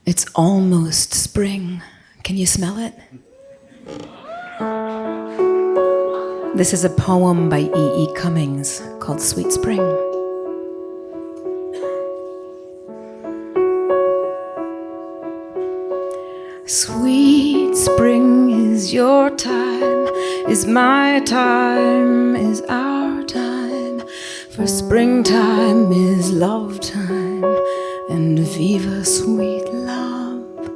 It's almost spring. Can you smell it? This is a poem by E. E. Cummings called Sweet Spring. Sweet spring is your time, is my time, is our time. For springtime is love time, and viva sweet love.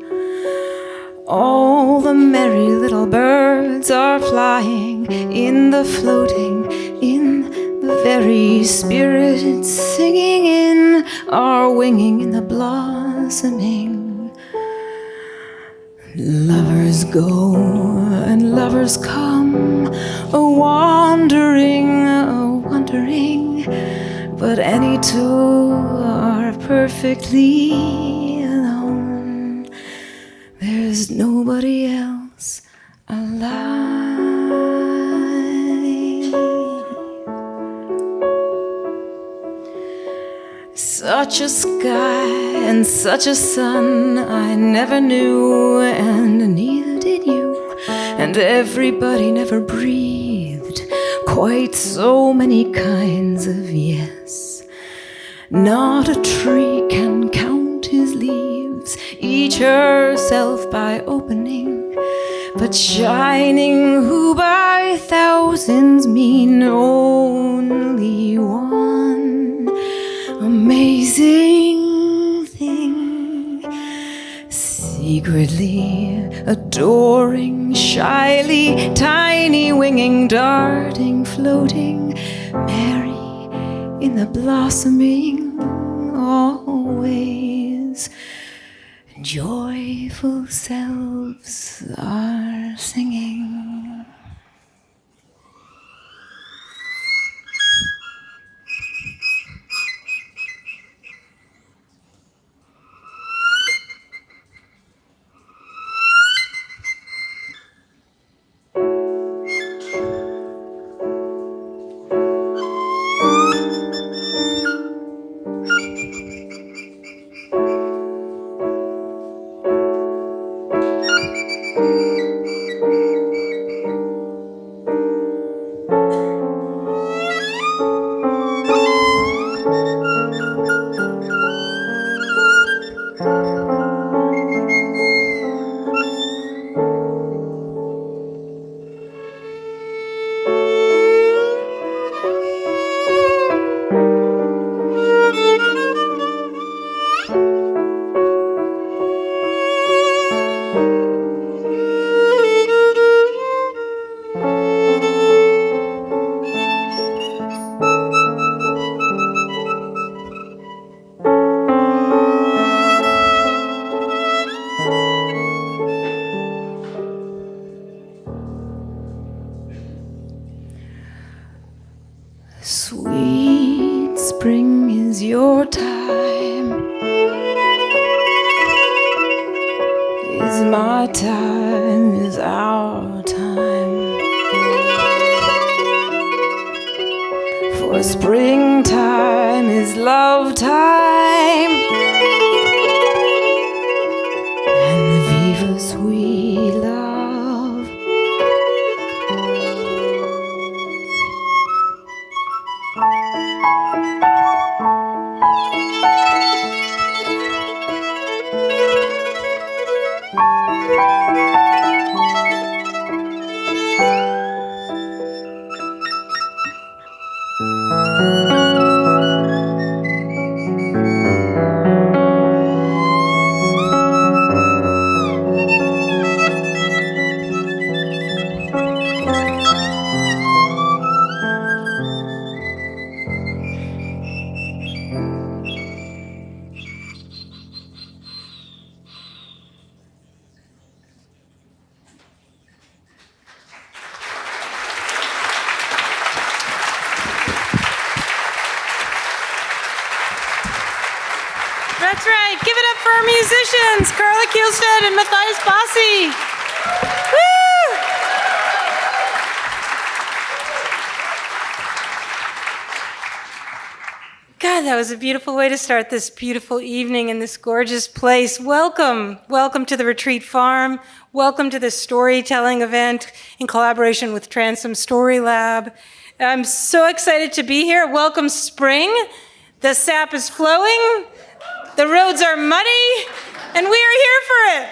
All the merry little birds are flying in the floating, in the very spirit, singing in our winging in the blossoming. Lovers go and lovers come, a-wandering, but any two are perfectly alone. There's nobody else alive. Such a sky and such a sun I never knew, and neither did you. And everybody never breathed quite so many kinds of yes. Not a tree can count his leaves, each herself by opening, but shining who by thousands mean only one. Amazing thing, secretly adoring, shyly tiny, winging, darting, floating, merry in the blossoming, always joyful selves are singing. Sweet spring is your time, is my time, is our time. For springtime is love time, and viva sweet love. That's right. Give it up for our musicians, Carla Kielstead and Matthias Bossi. Woo! God, That was a beautiful way to start this beautiful evening in this gorgeous place. Welcome. Welcome to the Retreat Farm. Welcome to this storytelling event in collaboration with Transom Story Lab. I'm so excited to be here. Welcome spring. The sap is flowing. The roads are muddy, and we are here for it.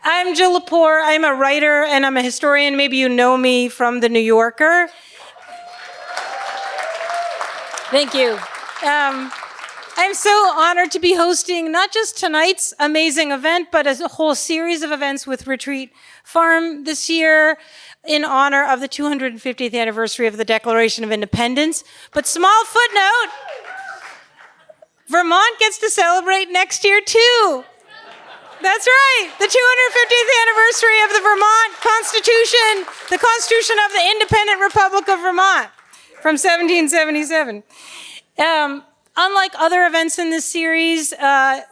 I'm Jill Lepore. I'm a writer and I'm a historian. Maybe you know me from The New Yorker. Thank you. I'm so honored to be hosting not just tonight's amazing event, but a whole series of events with Retreat Farm this year in honor of the 250th anniversary of the Declaration of Independence. But small footnote, Vermont gets to celebrate next year too. That's right, the 250th anniversary of the Vermont Constitution, the Constitution of the Independent Republic of Vermont from 1777. Unlike other events in this series,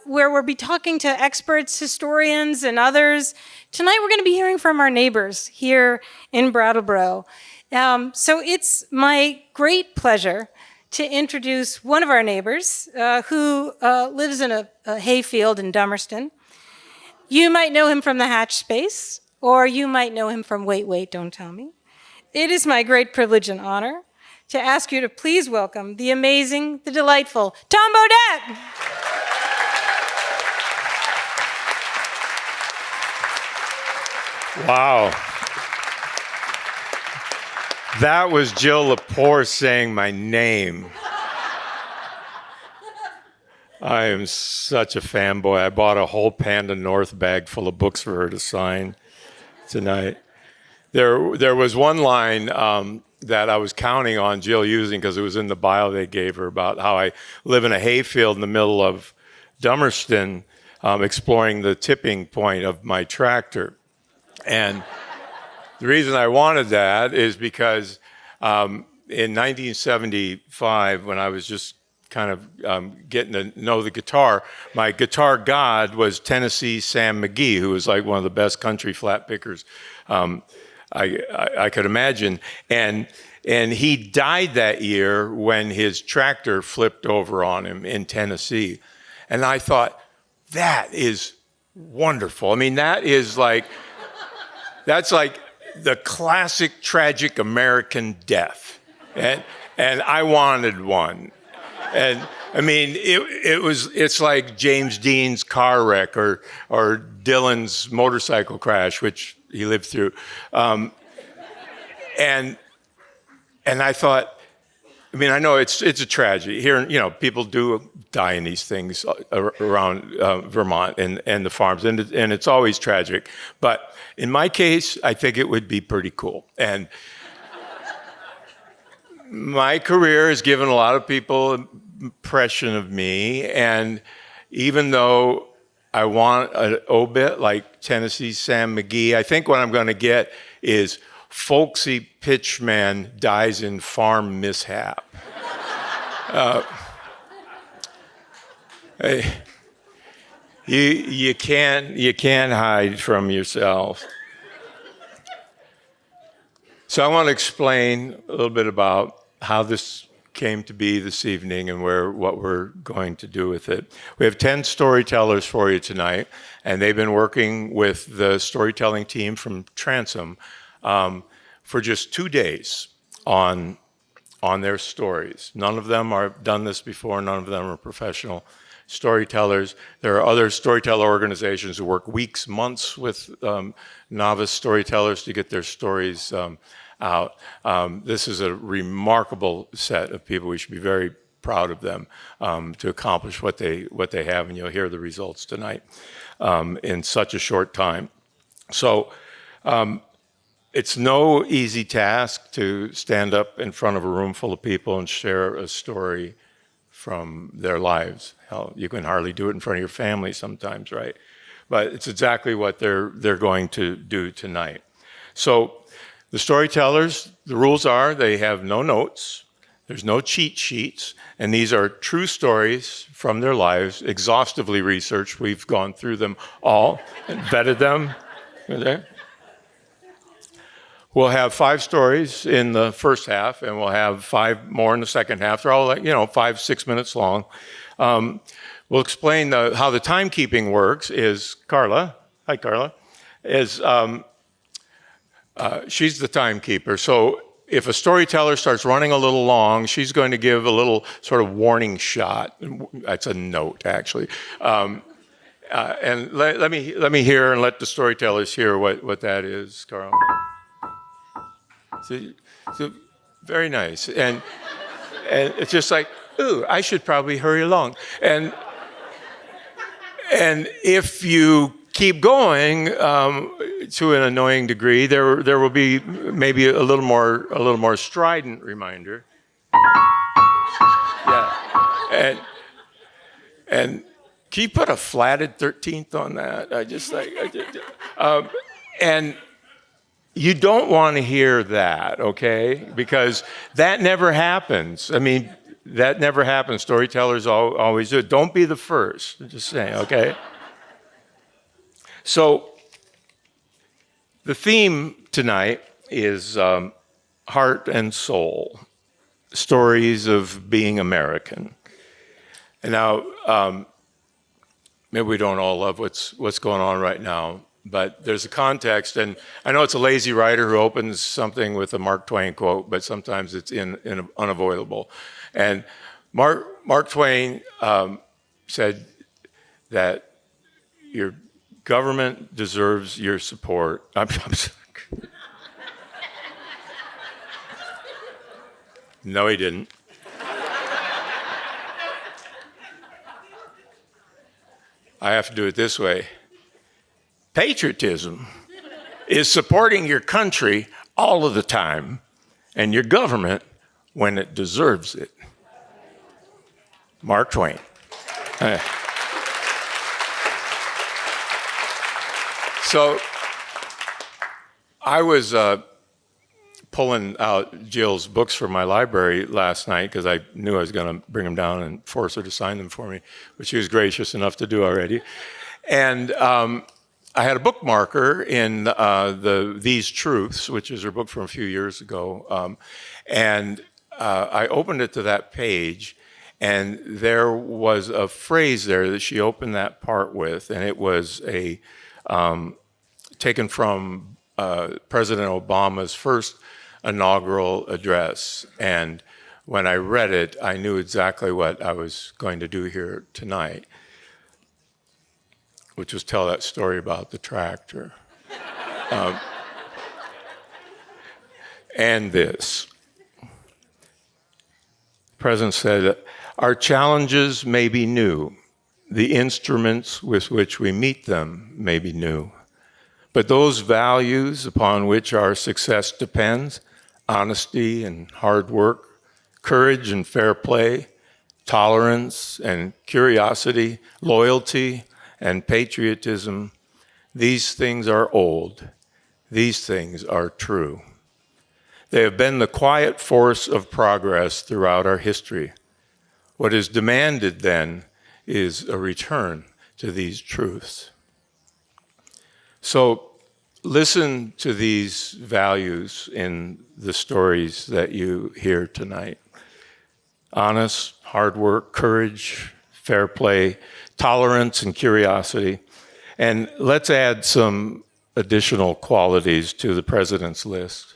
where we'll be talking to experts, historians, and others, tonight we're going to be hearing from our neighbors here in Brattleboro. So it's my great pleasure to introduce one of our neighbors who lives in a hayfield in Dummerston. You might know him from the Hatch Space, or you might know him from Wait, Don't Tell Me. It is my great privilege and honor to ask you to please welcome the amazing, the delightful Tom Bodette. Wow. That was Jill Lepore saying my name. I am such a fanboy. I bought a whole Panda North bag full of books for her to sign tonight. There was one line that I was counting on Jill using because it was in the bio they gave her about how I live in a hayfield in the middle of Dummerston, exploring the tipping point of my tractor. And the reason I wanted that is because in 1975, when I was just kind of getting to know the guitar, my guitar god was Tennessee Sam McGee, who was like one of the best country flat pickers I could imagine. And he died that year when his tractor flipped over on him in Tennessee. And I thought, that is wonderful. I mean, that's like the classic tragic American death. And I wanted one. And I mean, it's like James Dean's car wreck or Dylan's motorcycle crash, which he lived through. And I thought, I mean, I know it's a tragedy. Here, people do die in these things around Vermont and the farms, and it's always tragic. But in my case, I think it would be pretty cool. And my career has given a lot of people an impression of me, and even though I want an obit like Tennessee Sam McGee, I think what I'm going to get is folksy pitchman dies in farm mishap. You can't hide from yourself. So I want to explain a little bit about how this came to be this evening and what we're going to do with it. We have 10 storytellers for you tonight, and they've been working with the storytelling team from Transom for just 2 days on their stories. None of them have done this before. None of them are professional storytellers. There are other storyteller organizations who work weeks, months with novice storytellers to get their stories out. This is a remarkable set of people. We should be very proud of them to accomplish what they have, and you'll hear the results tonight in such a short time. So it's no easy task to stand up in front of a room full of people and share a story from their lives. Hell, you can hardly do it in front of your family sometimes, right? But it's exactly what they're going to do tonight. So the storytellers, the rules are they have no notes, there's no cheat sheets, and these are true stories from their lives, exhaustively researched. We've gone through them all and vetted them. Okay? We'll have 5 stories in the first half, and we'll have 5 more in the second half. They're all, like, 5-6 minutes long. We'll explain how the timekeeping works. Is Carla? Hi, Carla. She's the timekeeper. So if a storyteller starts running a little long, she's going to give a little sort of warning shot. That's a note, actually. And let me hear and let the storytellers hear what that is, Carl. So very nice. And it's just like, ooh, I should probably hurry along. And if you keep going to an annoying degree, there will be maybe a little more strident reminder. Yeah. And can you put a flatted 13th on that? And you don't want to hear that, okay? Because that never happens. I mean, that never happens. Storytellers always do it. Don't be the first. I'm just saying, okay? So the theme tonight is heart and soul, stories of being American. And now, maybe we don't all love what's going on right now, but there's a context, and I know it's a lazy writer who opens something with a Mark Twain quote, but sometimes it's unavoidable. And Mark Twain said that your government deserves your support. No, he didn't. I have to do it this way. Patriotism is supporting your country all of the time and your government when it deserves it. Mark Twain. So I was pulling out Jill's books from my library last night because I knew I was going to bring them down and force her to sign them for me, which she was gracious enough to do already. And I had a bookmarker in These Truths, which is her book from a few years ago. And I opened it to that page, and there was a phrase there that she opened that part with, and it was taken from President Obama's first inaugural address. And when I read it, I knew exactly what I was going to do here tonight, which was tell that story about the tractor. And this. The President said, "Our challenges may be new. The instruments with which we meet them may be new. But those values upon which our success depends, honesty and hard work, courage and fair play, tolerance and curiosity, loyalty and patriotism, these things are old. These things are true. They have been the quiet force of progress throughout our history. What is demanded then is a return to these truths." So listen to these values in the stories that you hear tonight. Honest, hard work, courage, fair play, tolerance, and curiosity. And let's add some additional qualities to the president's list: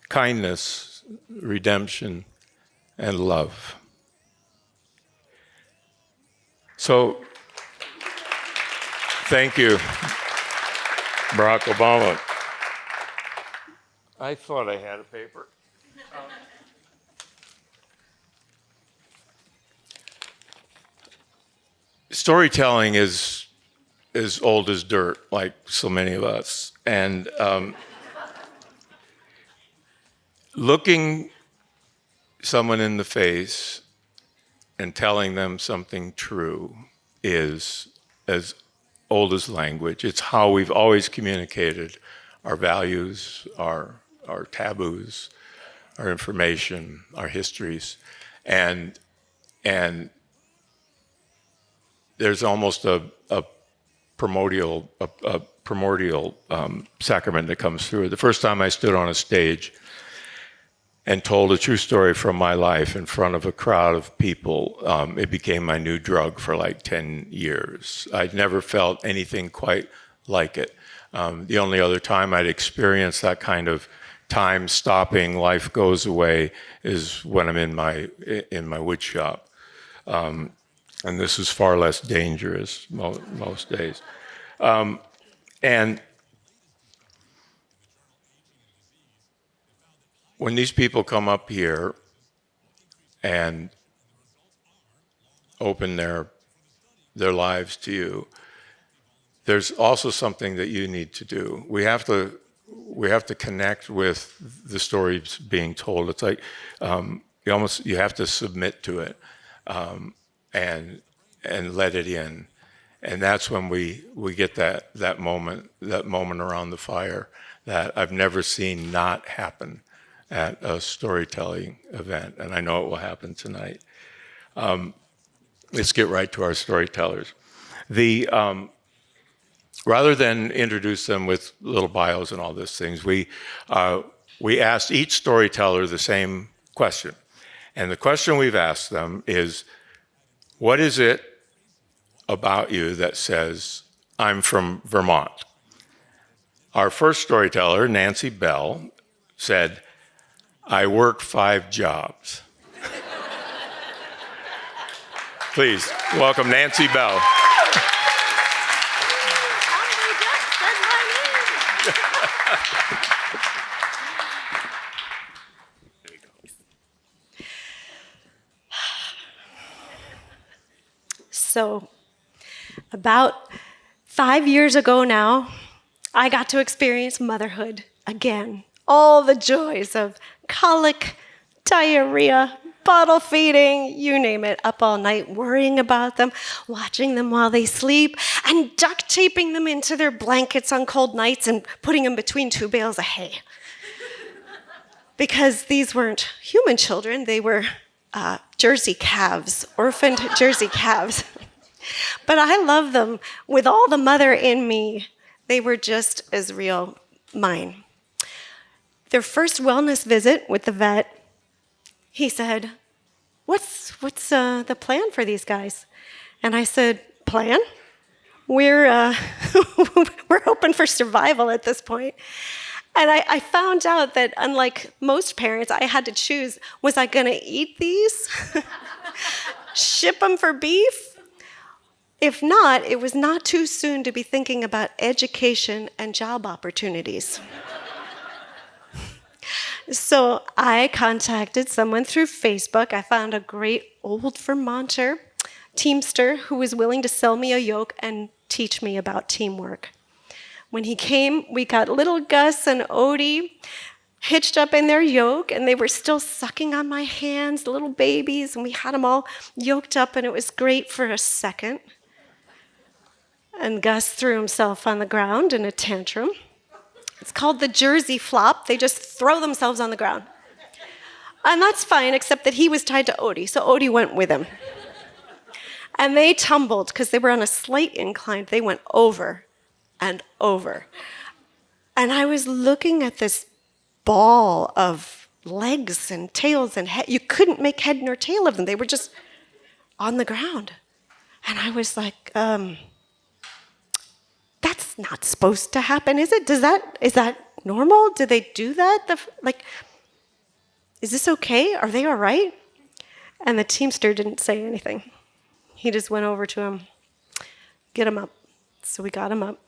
kindness, redemption, and love. So, thank you, Barack Obama. I thought I had a paper. Storytelling is as old as dirt, like so many of us. And looking someone in the face and telling them something true is as old as language. It's how we've always communicated our values, our taboos, our information, our histories. And there's almost a primordial sacrament that comes through. The first time I stood on a stage and told a true story from my life in front of a crowd of people, it became my new drug for like 10 years. I'd never felt anything quite like it. The only other time I'd experienced that kind of time stopping, life goes away, is when I'm in my wood shop. And this is far less dangerous most days. And when these people come up here and open their lives to you, there's also something that you need to do. We have to connect with the stories being told. It's like you have to submit to it and let it in, and that's when we get that moment around the fire that I've never seen not happen at a storytelling event, and I know it will happen tonight. Let's get right to our storytellers. Rather than introduce them with little bios and all these things, we asked each storyteller the same question. And the question we've asked them is, what is it about you that says, I'm from Vermont? Our first storyteller, Nancy Bell, said, I work 5 jobs. Please welcome Nancy Bell. So, about 5 years ago now, I got to experience motherhood again. All the joys of colic, diarrhea, bottle feeding, you name it, up all night worrying about them, watching them while they sleep, and duct taping them into their blankets on cold nights and putting them between 2 bales of hay. Because these weren't human children, they were Jersey calves, orphaned Jersey calves. But I love them with all the mother in me. They were just as real mine. Their first wellness visit with the vet, he said, what's the plan for these guys? And I said, plan? We're hoping for survival at this point. And I found out that unlike most parents, I had to choose, was I gonna eat these? Ship them for beef? If not, it was not too soon to be thinking about education and job opportunities. So I contacted someone through Facebook. I found a great old Vermonter teamster who was willing to sell me a yoke and teach me about teamwork. When he came, we got little Gus and Odie hitched up in their yoke, and they were still sucking on my hands, little babies, and we had them all yoked up, and it was great for a second. And Gus threw himself on the ground in a tantrum. It's called the Jersey flop. They just throw themselves on the ground. And that's fine, except that he was tied to Odie, so Odie went with him. And they tumbled, because they were on a slight incline. They went over and over. And I was looking at this ball of legs and tails and head. You couldn't make head nor tail of them. They were just on the ground. And I was like, that's not supposed to happen, is it? Is that normal? Do they do that? Is this okay? Are they all right? And the teamster didn't say anything. He just went over to him, get him up. So we got him up,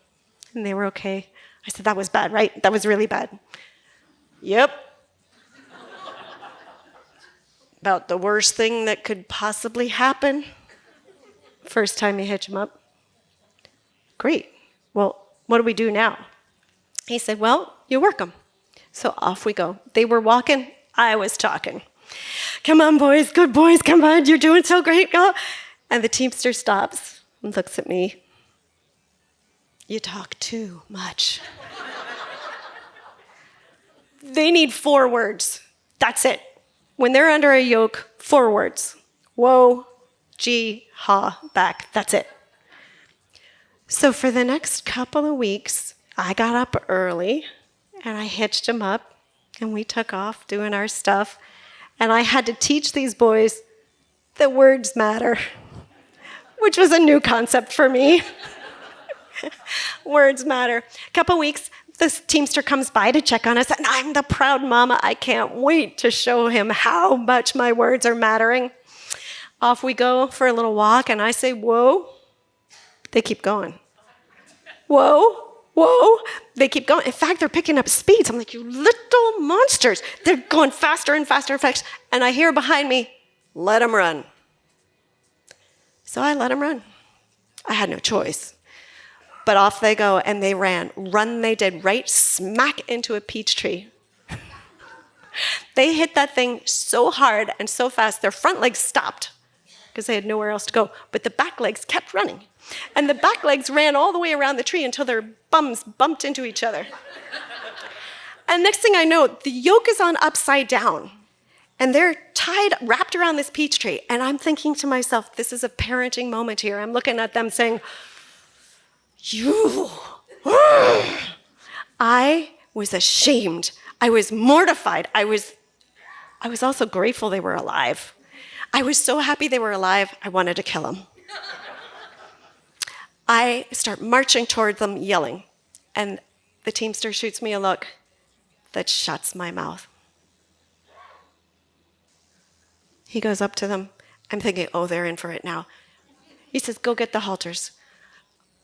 and they were okay. I said, that was bad, right? That was really bad. Yep. About the worst thing that could possibly happen. First time you hitch him up. Great. Well, what do we do now? He said, well, you work them. So off we go. They were walking. I was talking. Come on, boys. Good boys. Come on. You're doing so great. Go. And the teamster stops and looks at me. You talk too much. They need 4 words. That's it. When they're under a yoke, 4 words. Whoa, gee, ha, back. That's it. So for the next couple of weeks, I got up early and I hitched him up and we took off doing our stuff. And I had to teach these boys that words matter, which was a new concept for me. Words matter. A couple weeks, this Teamster comes by to check on us, and I'm the proud mama. I can't wait to show him how much my words are mattering. Off we go for a little walk, and I say, whoa. They keep going. Whoa, whoa. They keep going. In fact, they're picking up speeds. I'm like, you little monsters. They're going faster and faster and faster. And I hear behind me, let them run. So I let them run. I had no choice. But off they go, and they ran. Run they did, right smack into a peach tree. They hit that thing so hard and so fast, their front legs stopped because they had nowhere else to go. But the back legs kept running. And the back legs ran all the way around the tree until their bums bumped into each other. And next thing I know, the yoke is on upside down. And they're tied, wrapped around this peach tree. And I'm thinking to myself, this is a parenting moment here. I'm looking at them saying, you. I was ashamed. I was mortified. I was also grateful they were alive. I was so happy they were alive, I wanted to kill them. I start marching toward them, yelling. And the Teamster shoots me a look that shuts my mouth. He goes up to them. I'm thinking, oh, they're in for it now. He says, go get the halters.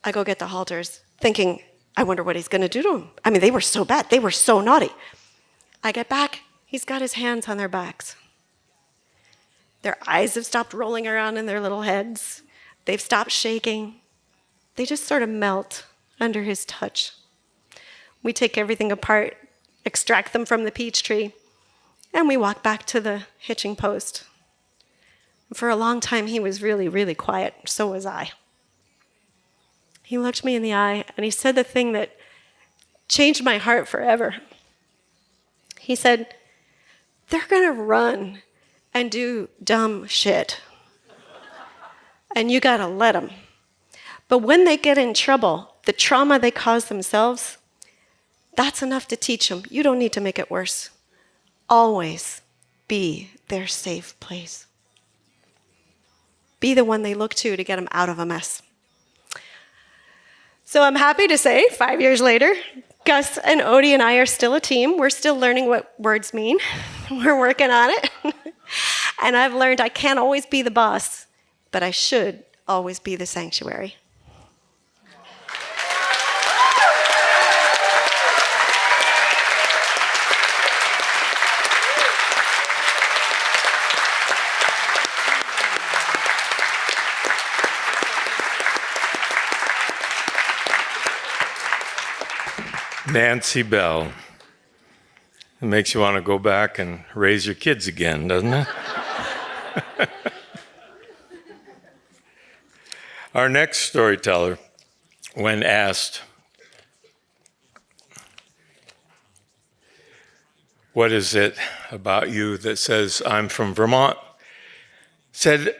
I go get the halters, thinking, I wonder what he's going to do to them. I mean, they were so bad. They were so naughty. I get back. He's got his hands on their backs. Their eyes have stopped rolling around in their little heads. They've stopped shaking. They just sort of melt under his touch. We take everything apart, extract them from the peach tree, and we walk back to the hitching post. For a long time, he was really, really quiet. So was I. He looked me in the eye, and he said the thing that changed my heart forever. He said, they're going to run and do dumb shit. And you got to let them. But when they get in trouble, the trauma they cause themselves, that's enough to teach them. You don't need to make it worse. Always be their safe place. Be the one they look to get them out of a mess. So I'm happy to say, 5 years later, Gus and Odie and I are still a team. We're still learning what words mean. We're working on it. And I've learned I can't always be the boss, but I should always be the sanctuary. Nancy Bell. It makes you want to go back and raise your kids again, doesn't it? Our next storyteller, when asked, what is it about you that says, I'm from Vermont, said,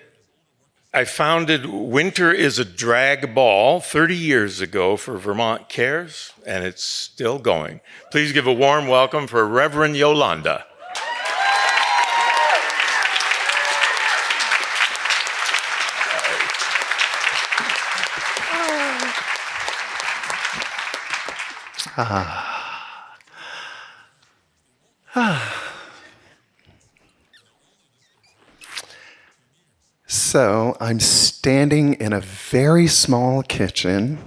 I founded Winter is a Drag Ball 30 years ago for Vermont Cares, and it's still going. Please give a warm welcome for Reverend Yolanda. So I'm standing in a very small kitchen,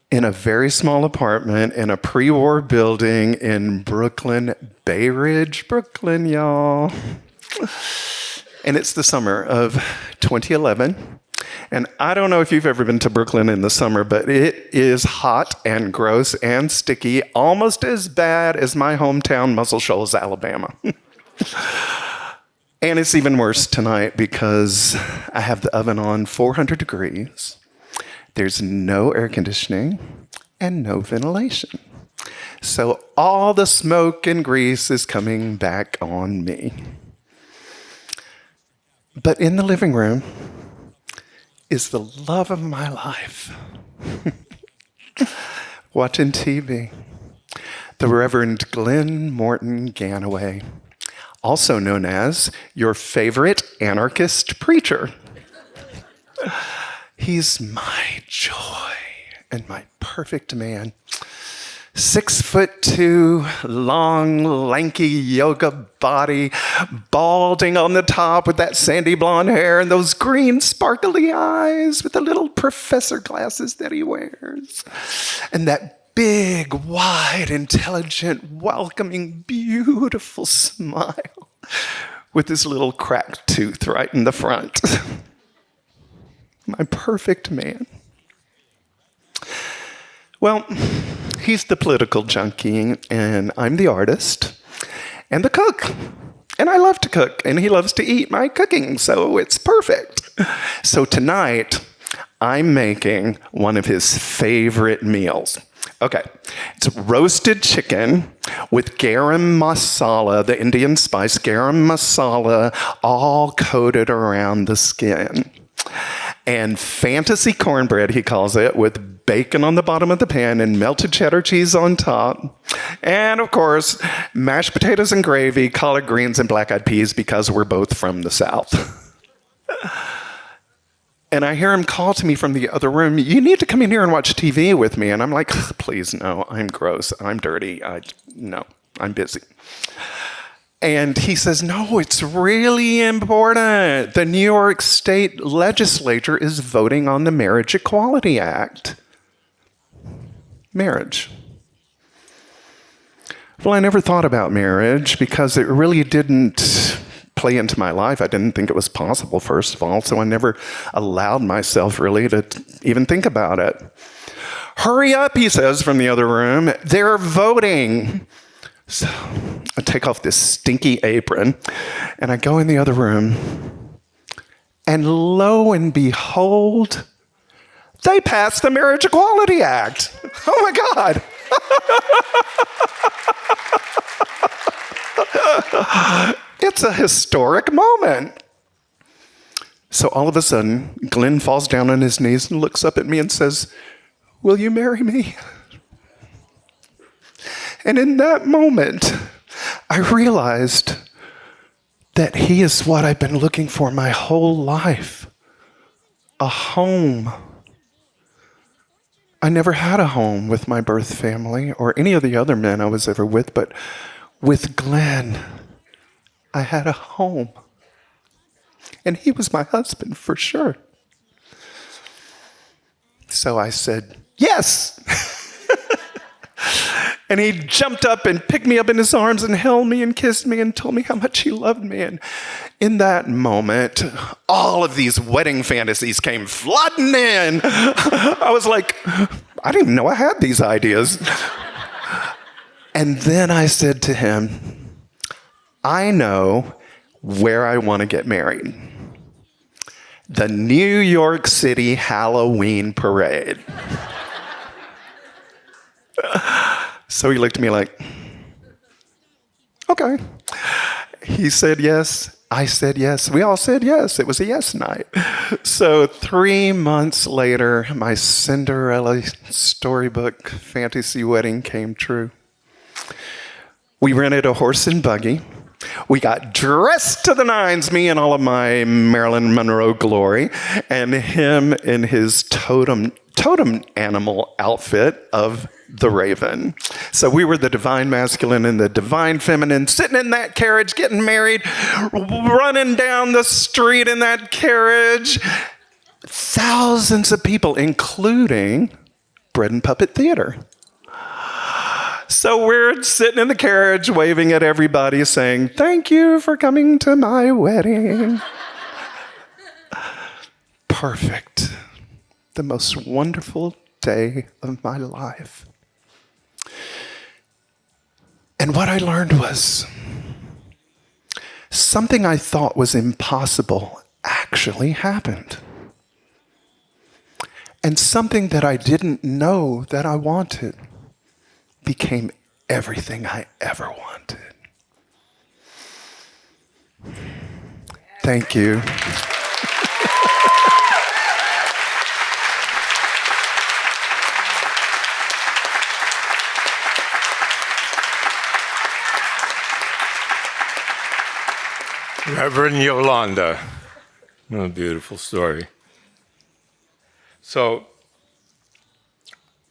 in a very small apartment, in a pre-war building in Brooklyn, Bay Ridge, Brooklyn, y'all. And it's the summer of 2011. And I don't know if you've ever been to Brooklyn in the summer, but it is hot and gross and sticky, almost as bad as my hometown, Muscle Shoals, Alabama. And it's even worse tonight because I have the oven on 400 degrees. There's no air conditioning and no ventilation. So all the smoke and grease is coming back on me. But in the living room is the love of my life. Watching TV. The Reverend Glenn Morton Ganaway, also known as your favorite anarchist preacher. He's my joy and my perfect man. 6'2", long, lanky yoga body, balding on the top with that sandy blonde hair and those green sparkly eyes with the little professor glasses that he wears. And that big, wide, intelligent, welcoming, beautiful smile with his little cracked tooth right in the front. My perfect man. Well, he's the political junkie, and I'm the artist and the cook. And I love to cook, and he loves to eat my cooking, so it's perfect. So tonight, I'm making one of his favorite meals. Okay, it's roasted chicken with garam masala, the Indian spice garam masala, all coated around the skin. And fantasy cornbread, he calls it, with bacon on the bottom of the pan and melted cheddar cheese on top. And, of course, mashed potatoes and gravy, collard greens, and black-eyed peas because we're both from the South. And I hear him call to me from the other room, you need to come in here and watch TV with me. And I'm like, please, no, I'm gross, I'm dirty, no, I'm busy. And he says, no, it's really important. The New York State legislature is voting on the Marriage Equality Act. Marriage. Well, I never thought about marriage because it really didn't play into my life. I didn't think it was possible, first of all, so I never allowed myself really to even think about it. Hurry up, he says from the other room. They're voting. So I take off this stinky apron and I go in the other room, and lo and behold, they passed the Marriage Equality Act. Oh my God. It's a historic moment. So all of a sudden, Glenn falls down on his knees and looks up at me and says, will you marry me? And in that moment, I realized that he is what I've been looking for my whole life. A home. I never had a home with my birth family or any of the other men I was ever with, but with Glenn, I had a home. And he was my husband for sure. So I said, yes! And he jumped up and picked me up in his arms and held me and kissed me and told me how much he loved me. And in that moment, all of these wedding fantasies came flooding in. I was like, I didn't even know I had these ideas. And then I said to him, I know where I want to get married. The New York City Halloween parade. So he looked at me like, okay. He said yes. I said yes. We all said yes. It was a yes night. So 3 months later, my Cinderella storybook fantasy wedding came true. We rented a horse and buggy. We got dressed to the nines, me and all of my Marilyn Monroe glory, and him in his totem animal outfit of the raven. So we were the divine masculine and the divine feminine, sitting in that carriage, getting married, running down the street in that carriage. Thousands of people, including Bread and Puppet Theater. So we're sitting in the carriage, waving at everybody, saying, thank you for coming to my wedding. Perfect. The most wonderful day of my life. And what I learned was something I thought was impossible actually happened. And something that I didn't know that I wanted became everything I ever wanted. Thank you. Reverend Yolanda. What a beautiful story. So,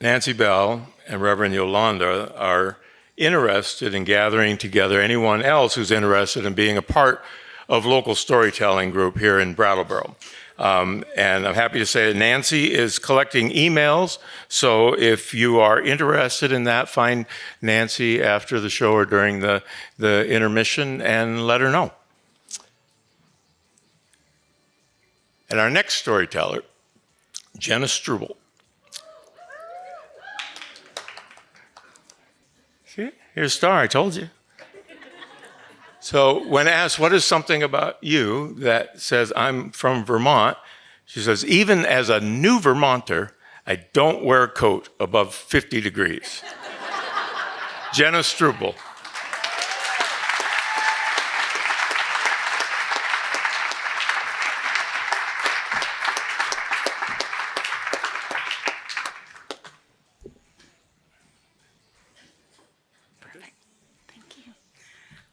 Nancy Bell and Reverend Yolanda are interested in gathering together anyone else who's interested in being a part of local storytelling group here in Brattleboro. And I'm happy to say that Nancy is collecting emails, so if you are interested in that, find Nancy after the show or during the intermission and let her know. And our next storyteller, Jenna Struble. See, here's Star, I told you. So when asked, what is something about you that says I'm from Vermont, she says, even as a new Vermonter, I don't wear a coat above 50 degrees. Jenna Struble.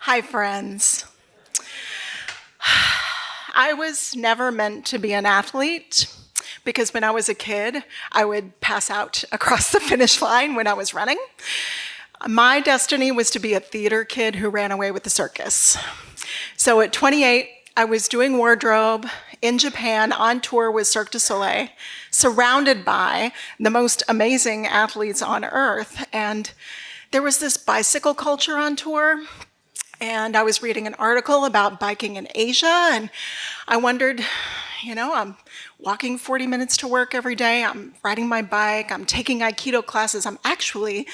Hi, friends. I was never meant to be an athlete because when I was a kid, I would pass out across the finish line when I was running. My destiny was to be a theater kid who ran away with the circus. So at 28, I was doing wardrobe in Japan on tour with Cirque du Soleil, surrounded by the most amazing athletes on earth. And there was this bicycle culture on tour. And I was reading an article about biking in Asia, and I wondered, I'm walking 40 minutes to work every day, I'm riding my bike, I'm taking Aikido classes, I'm actually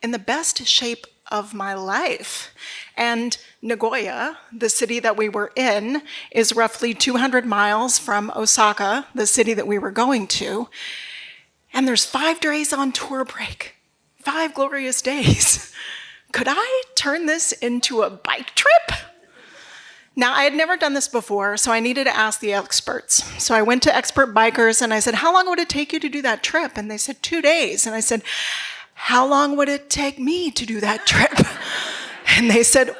in the best shape of my life. And Nagoya, the city that we were in, is roughly 200 miles from Osaka, the city that we were going to. And there's 5 days on tour break, 5 glorious days. Could I turn this into a bike trip? Now, I had never done this before, so I needed to ask the experts. So I went to expert bikers and I said, how long would it take you to do that trip? And they said, 2 days. And I said, how long would it take me to do that trip? And they said,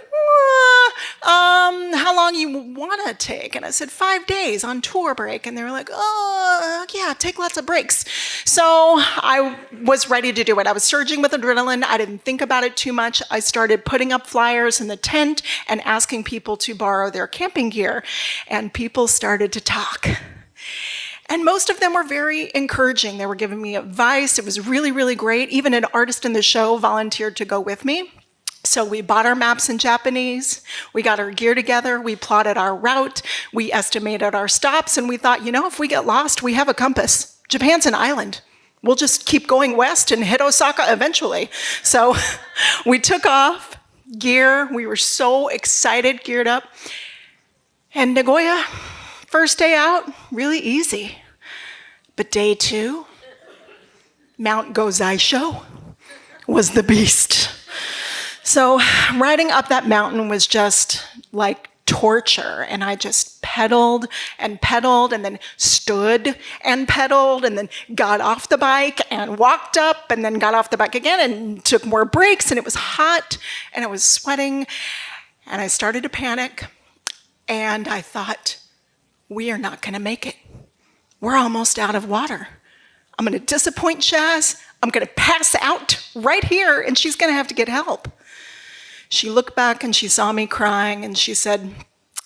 how long you want to take? And I said, 5 days on tour break. And they were like, oh, yeah, take lots of breaks. So I was ready to do it. I was surging with adrenaline. I didn't think about it too much. I started putting up flyers in the tent and asking people to borrow their camping gear. And people started to talk. And most of them were very encouraging. They were giving me advice. It was really, really great. Even an artist in the show volunteered to go with me. So we bought our maps in Japanese, we got our gear together, we plotted our route, we estimated our stops, and we thought, if we get lost, we have a compass. Japan's an island. We'll just keep going west and hit Osaka eventually. So we took off, gear, we were so excited, geared up. And Nagoya, first day out, really easy. But day 2, Mount Gozaisho was the beast. So riding up that mountain was just like torture. And I just pedaled and then stood and pedaled and then got off the bike and walked up and then got off the bike again and took more breaks. And it was hot and I was sweating and I started to panic. And I thought, we are not going to make it. We're almost out of water. I'm going to disappoint Chaz. I'm going to pass out right here and she's going to have to get help. She looked back and she saw me crying and she said,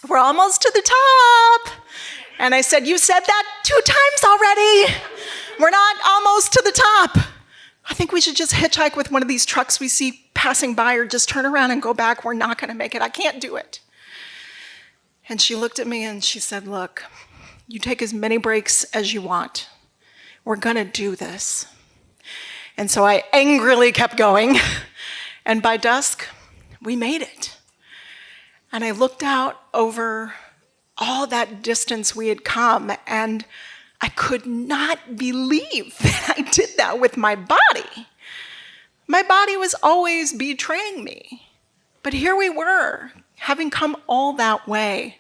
we're almost to the top. And I said, you said that 2 times already. We're not almost to the top. I think we should just hitchhike with one of these trucks we see passing by or just turn around and go back. We're not going to make it. I can't do it. And she looked at me and she said, look, you take as many breaks as you want. We're going to do this. And so I angrily kept going. And by dusk, we made it. And I looked out over all that distance we had come, and I could not believe that I did that with my body. My body was always betraying me. But here we were, having come all that way.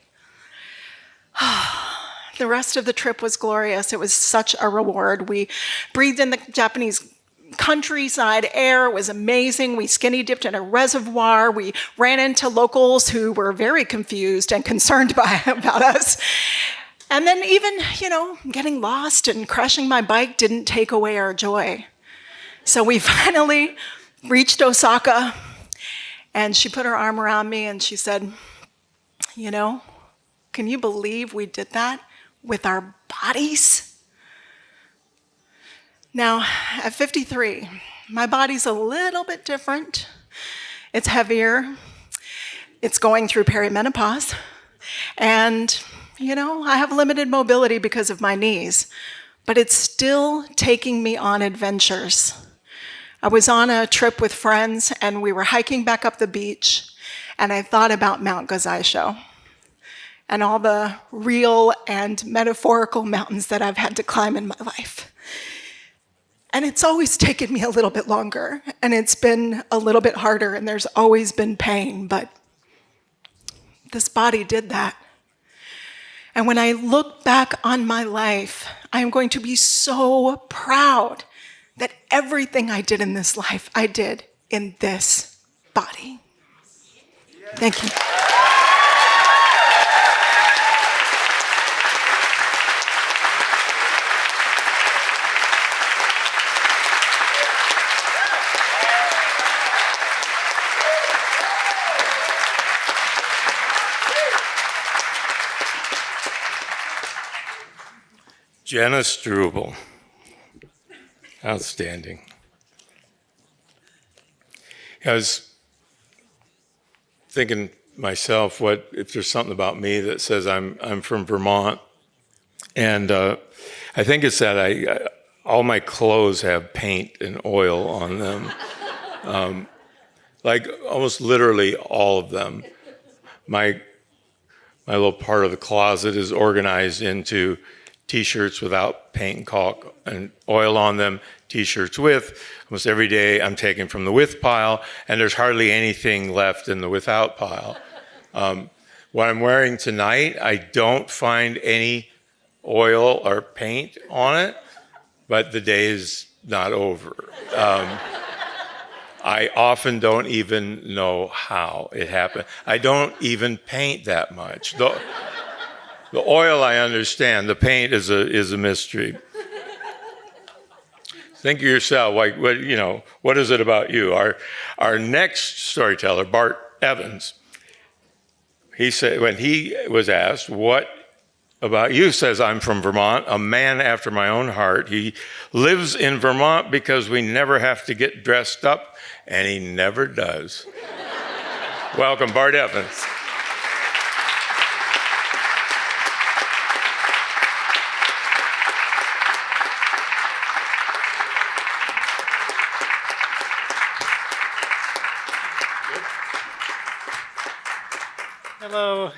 The rest of the trip was glorious. It was such a reward. We breathed in the Japanese countryside air. It was amazing. We skinny dipped in a reservoir. We ran into locals who were very confused and concerned about us. And then even, getting lost and crashing my bike didn't take away our joy. So we finally reached Osaka, and she put her arm around me and she said, can you believe we did that with our bodies? Now, at 53, my body's a little bit different. It's heavier. It's going through perimenopause. And, I have limited mobility because of my knees, but it's still taking me on adventures. I was on a trip with friends, and we were hiking back up the beach, and I thought about Mount Gazaisho and all the real and metaphorical mountains that I've had to climb in my life. And it's always taken me a little bit longer, and it's been a little bit harder, and there's always been pain, but this body did that. And when I look back on my life, I am going to be so proud that everything I did in this life, I did in this body. Thank you. Jenna Struble. Outstanding. I was thinking myself, what if there's something about me that says I'm from Vermont, and I think it's that all my clothes have paint and oil on them, like almost literally all of them. My little part of the closet is organized into T-shirts without paint and caulk and oil on them, T-shirts with. Almost every day I'm taking from the with pile, and there's hardly anything left in the without pile. What I'm wearing tonight, I don't find any oil or paint on it, but the day is not over. I often don't even know how it happened. I don't even paint that much. The oil I understand, the paint is a mystery. Think of yourself, like what is it about you? Our next storyteller, Bart Evans, he said when he was asked, "What about you?" says, "I'm from Vermont, a man after my own heart. He lives in Vermont because we never have to get dressed up, and he never does." Welcome, Bart Evans.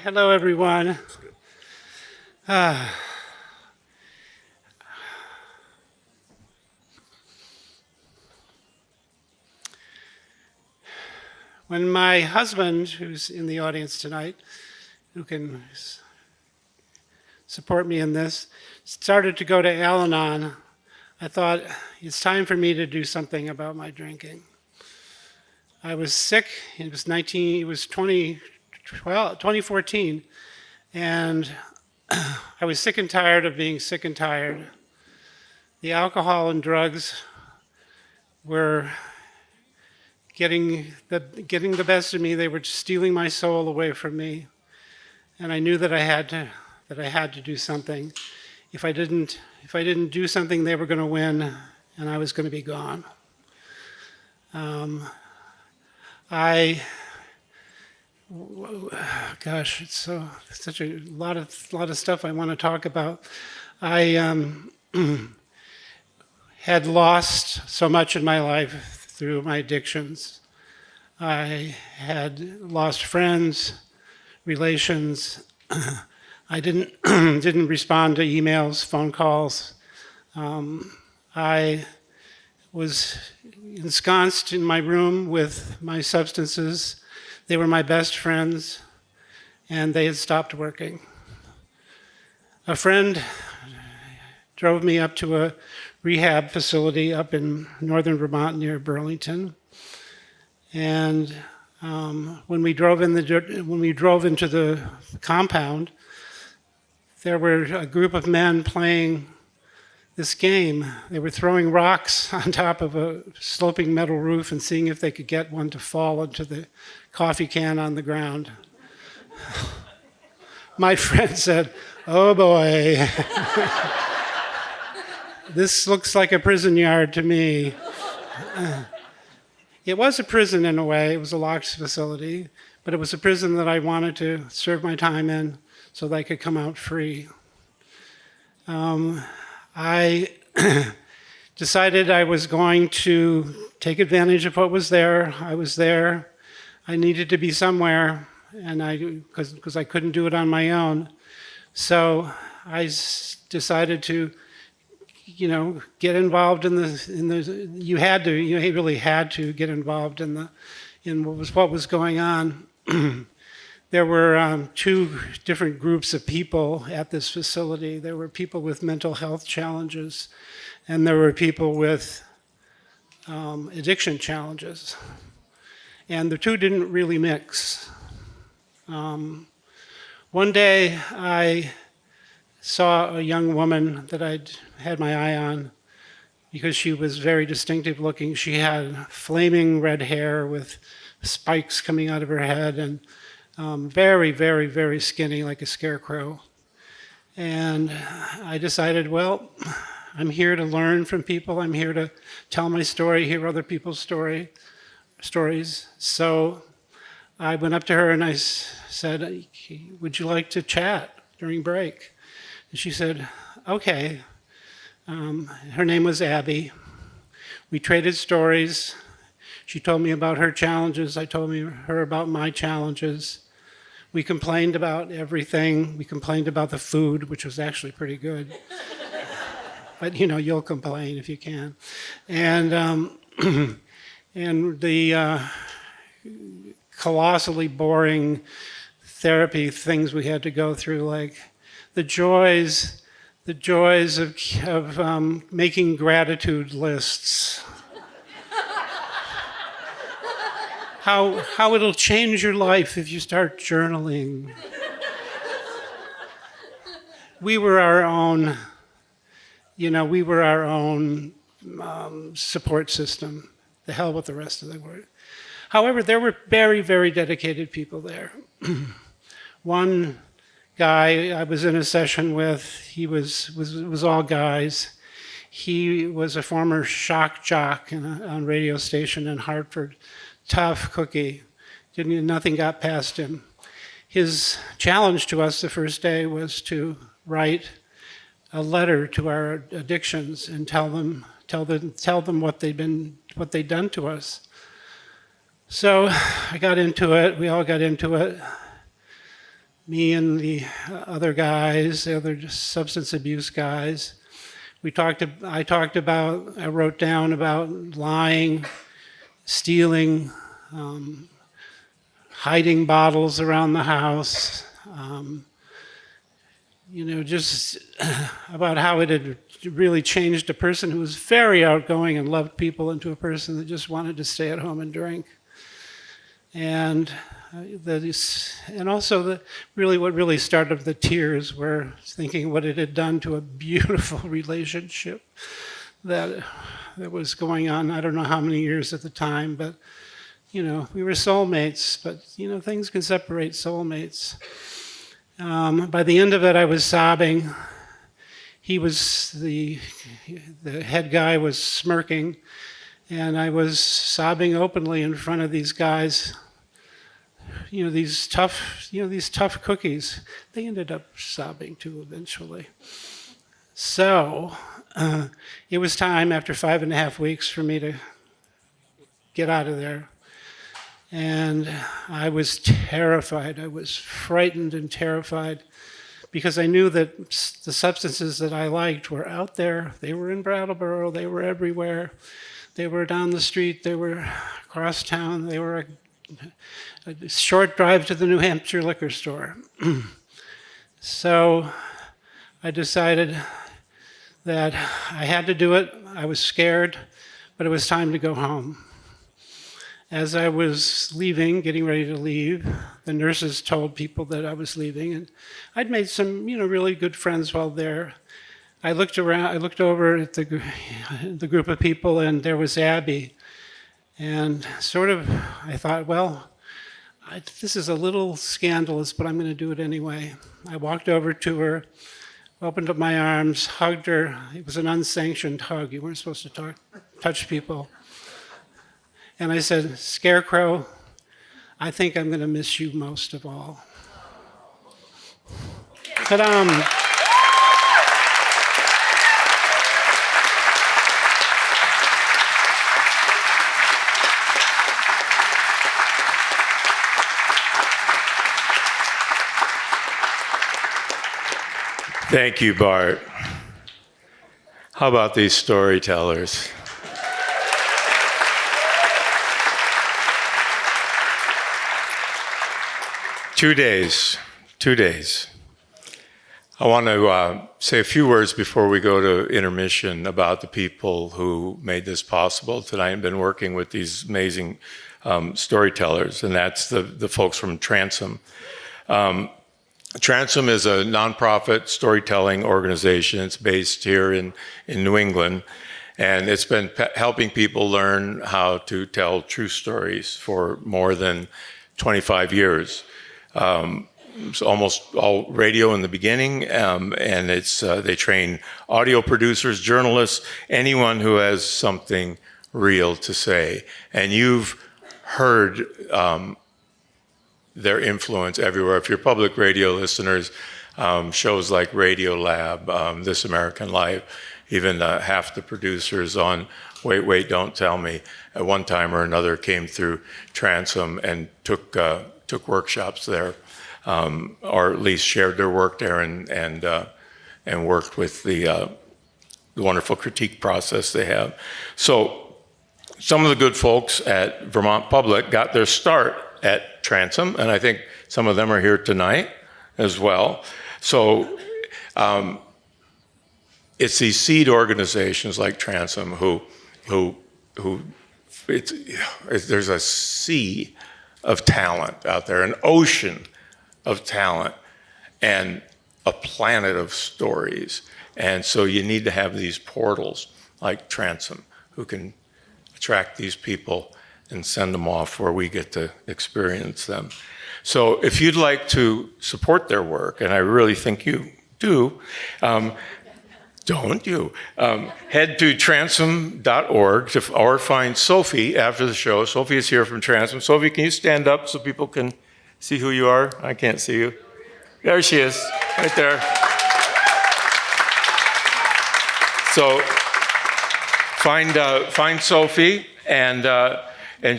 Hello everyone. When my husband, who's in the audience tonight, who can support me in this, started to go to Al-Anon, I thought it's time for me to do something about my drinking. I was sick. It was 2014, and I was sick and tired of being sick and tired. The alcohol and drugs were getting the best of me. They were stealing my soul away from me, and I knew that I had to do something. If I didn't do something, they were going to win, and I was going to be gone. Gosh, it's such a lot of stuff I want to talk about. I had lost so much in my life through my addictions. I had lost friends, relations. I didn't respond to emails, phone calls. I was ensconced in my room with my substances. They were my best friends, and they had stopped working. A friend drove me up to a rehab facility up in northern Vermont near Burlington. And when we drove into the compound, there were a group of men playing this game. They were throwing rocks on top of a sloping metal roof and seeing if they could get one to fall into the coffee can on the ground. My friend said, "Oh boy, this looks like a prison yard to me." It was a prison in a way. It was a locked facility, but it was a prison that I wanted to serve my time in so that I could come out free. I decided I was going to take advantage of what was there. I was there. I needed to be somewhere, and because I couldn't do it on my own. So I decided to, get involved in the. You really had to get involved in what was going on. There were two different groups of people at this facility. There were people with mental health challenges, and there were people with addiction challenges. And the two didn't really mix. One day I saw a young woman that I'd had my eye on because she was very distinctive looking. She had flaming red hair with spikes coming out of her head and very, very, very skinny, like a scarecrow. And I decided, well, I'm here to learn from people. I'm here to tell my story, hear other people's stories. So I went up to her and I said, "Would you like to chat during break?" And she said, "Okay." Her name was Abby. We traded stories. She told me about her challenges. I told her about my challenges. We complained about everything. We complained about the food, which was actually pretty good. But you'll complain if you can. And and the colossally boring therapy things we had to go through, like the joys of making gratitude lists. How it'll change your life if you start journaling. We were our own, support system. The hell with the rest of the world. However, there were very, very dedicated people there. One guy I was in a session with, he was all guys. He was a former shock jock on a radio station in Hartford. Tough cookie. Nothing got past him. His challenge to us the first day was to write a letter to our addictions and tell them what they'd done to us. So I got into it. We all got into it. Me and the other guys, the other substance abuse guys. I wrote down about lying, stealing, hiding bottles around the house, just about how it had really changed a person who was very outgoing and loved people into a person that just wanted to stay at home and drink. And what really started the tears were thinking what it had done to a beautiful relationship that was going on. I don't know how many years at the time, but we were soulmates. But things can separate soulmates. By the end of it, I was sobbing. He was the head guy was smirking, and I was sobbing openly in front of these guys. These tough cookies. They ended up sobbing too eventually. So it was time after 5.5 weeks for me to get out of there. And I was terrified. I was frightened and terrified because I knew that the substances that I liked were out there. They were in Brattleboro. They were everywhere. They were down the street. They were across town. They were a short drive to the New Hampshire liquor store. So I decided that I had to do it. I was scared, but it was time to go home. As I was leaving, getting ready to leave, the nurses told people that I was leaving, and I'd made some, really good friends while there. I looked around. I looked over at the group of people, and there was Abby. And I thought, well, this is a little scandalous, but I'm going to do it anyway. I walked over to her, opened up my arms, hugged her. It was an unsanctioned hug. You weren't supposed to touch people. And I said, Scarecrow, I think I'm going to miss you most of all. Ta-da! Thank you, Bart. How about these storytellers? Two days. I want to say a few words before we go to intermission about the people who made this possible tonight and been working with these amazing storytellers, and that's the folks from Transom. Transom is a nonprofit storytelling organization. It's based here in New England, and it's been helping people learn how to tell true stories for more than 25 years. It's almost all radio in the beginning, and they train audio producers, journalists, anyone who has something real to say. And you've heard their influence everywhere. If you're public radio listeners, shows like Radio Lab, This American Life, even half the producers on Wait, Wait, Don't Tell Me, at one time or another came through Transom and took workshops there, or at least shared their work there and worked with the wonderful critique process they have. So some of the good folks at Vermont Public got their start at Transom, and I think some of them are here tonight as well. So it's these seed organizations like Transom who there's a sea of talent out there, an ocean of talent, and a planet of stories. And so you need to have these portals like Transom who can attract these people and send them off where we get to experience them. So if you'd like to support their work, and I really think you do, don't you? Head to transom.org or find Sophie after the show. Sophie is here from Transom. Sophie, can you stand up so people can see who you are? I can't see you. There she is, right there. So find Sophie and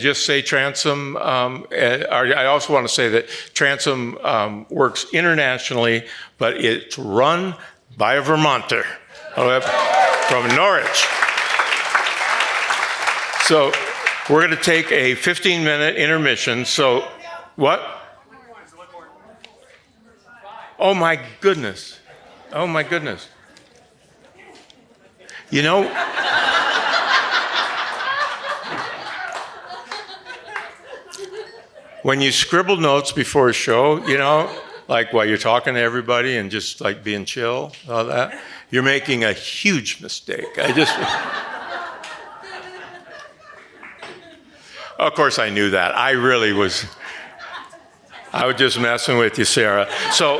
just say Transom. I also want to say that Transom works internationally, but it's run by a Vermonter from Norwich. So we're going to take a 15-minute intermission. So what? Oh my goodness. Oh my goodness. You know, when you scribble notes before a show, like while you're talking to everybody and just like being chill, all that, you're making a huge mistake. Of course I knew that. I was just messing with you, Sarah. So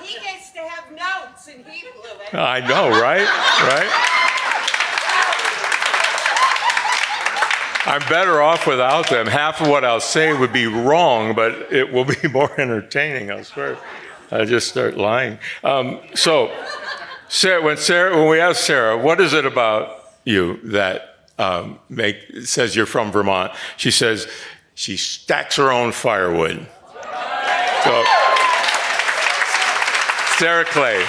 he gets to have notes and he blew it. I know, right? I'm better off without them. Half of what I'll say would be wrong, but it will be more entertaining, I swear. I just start lying. So, Sarah, when we ask Sarah, what is it about you that says you're from Vermont? She says she stacks her own firewood. So, Sarah Clay.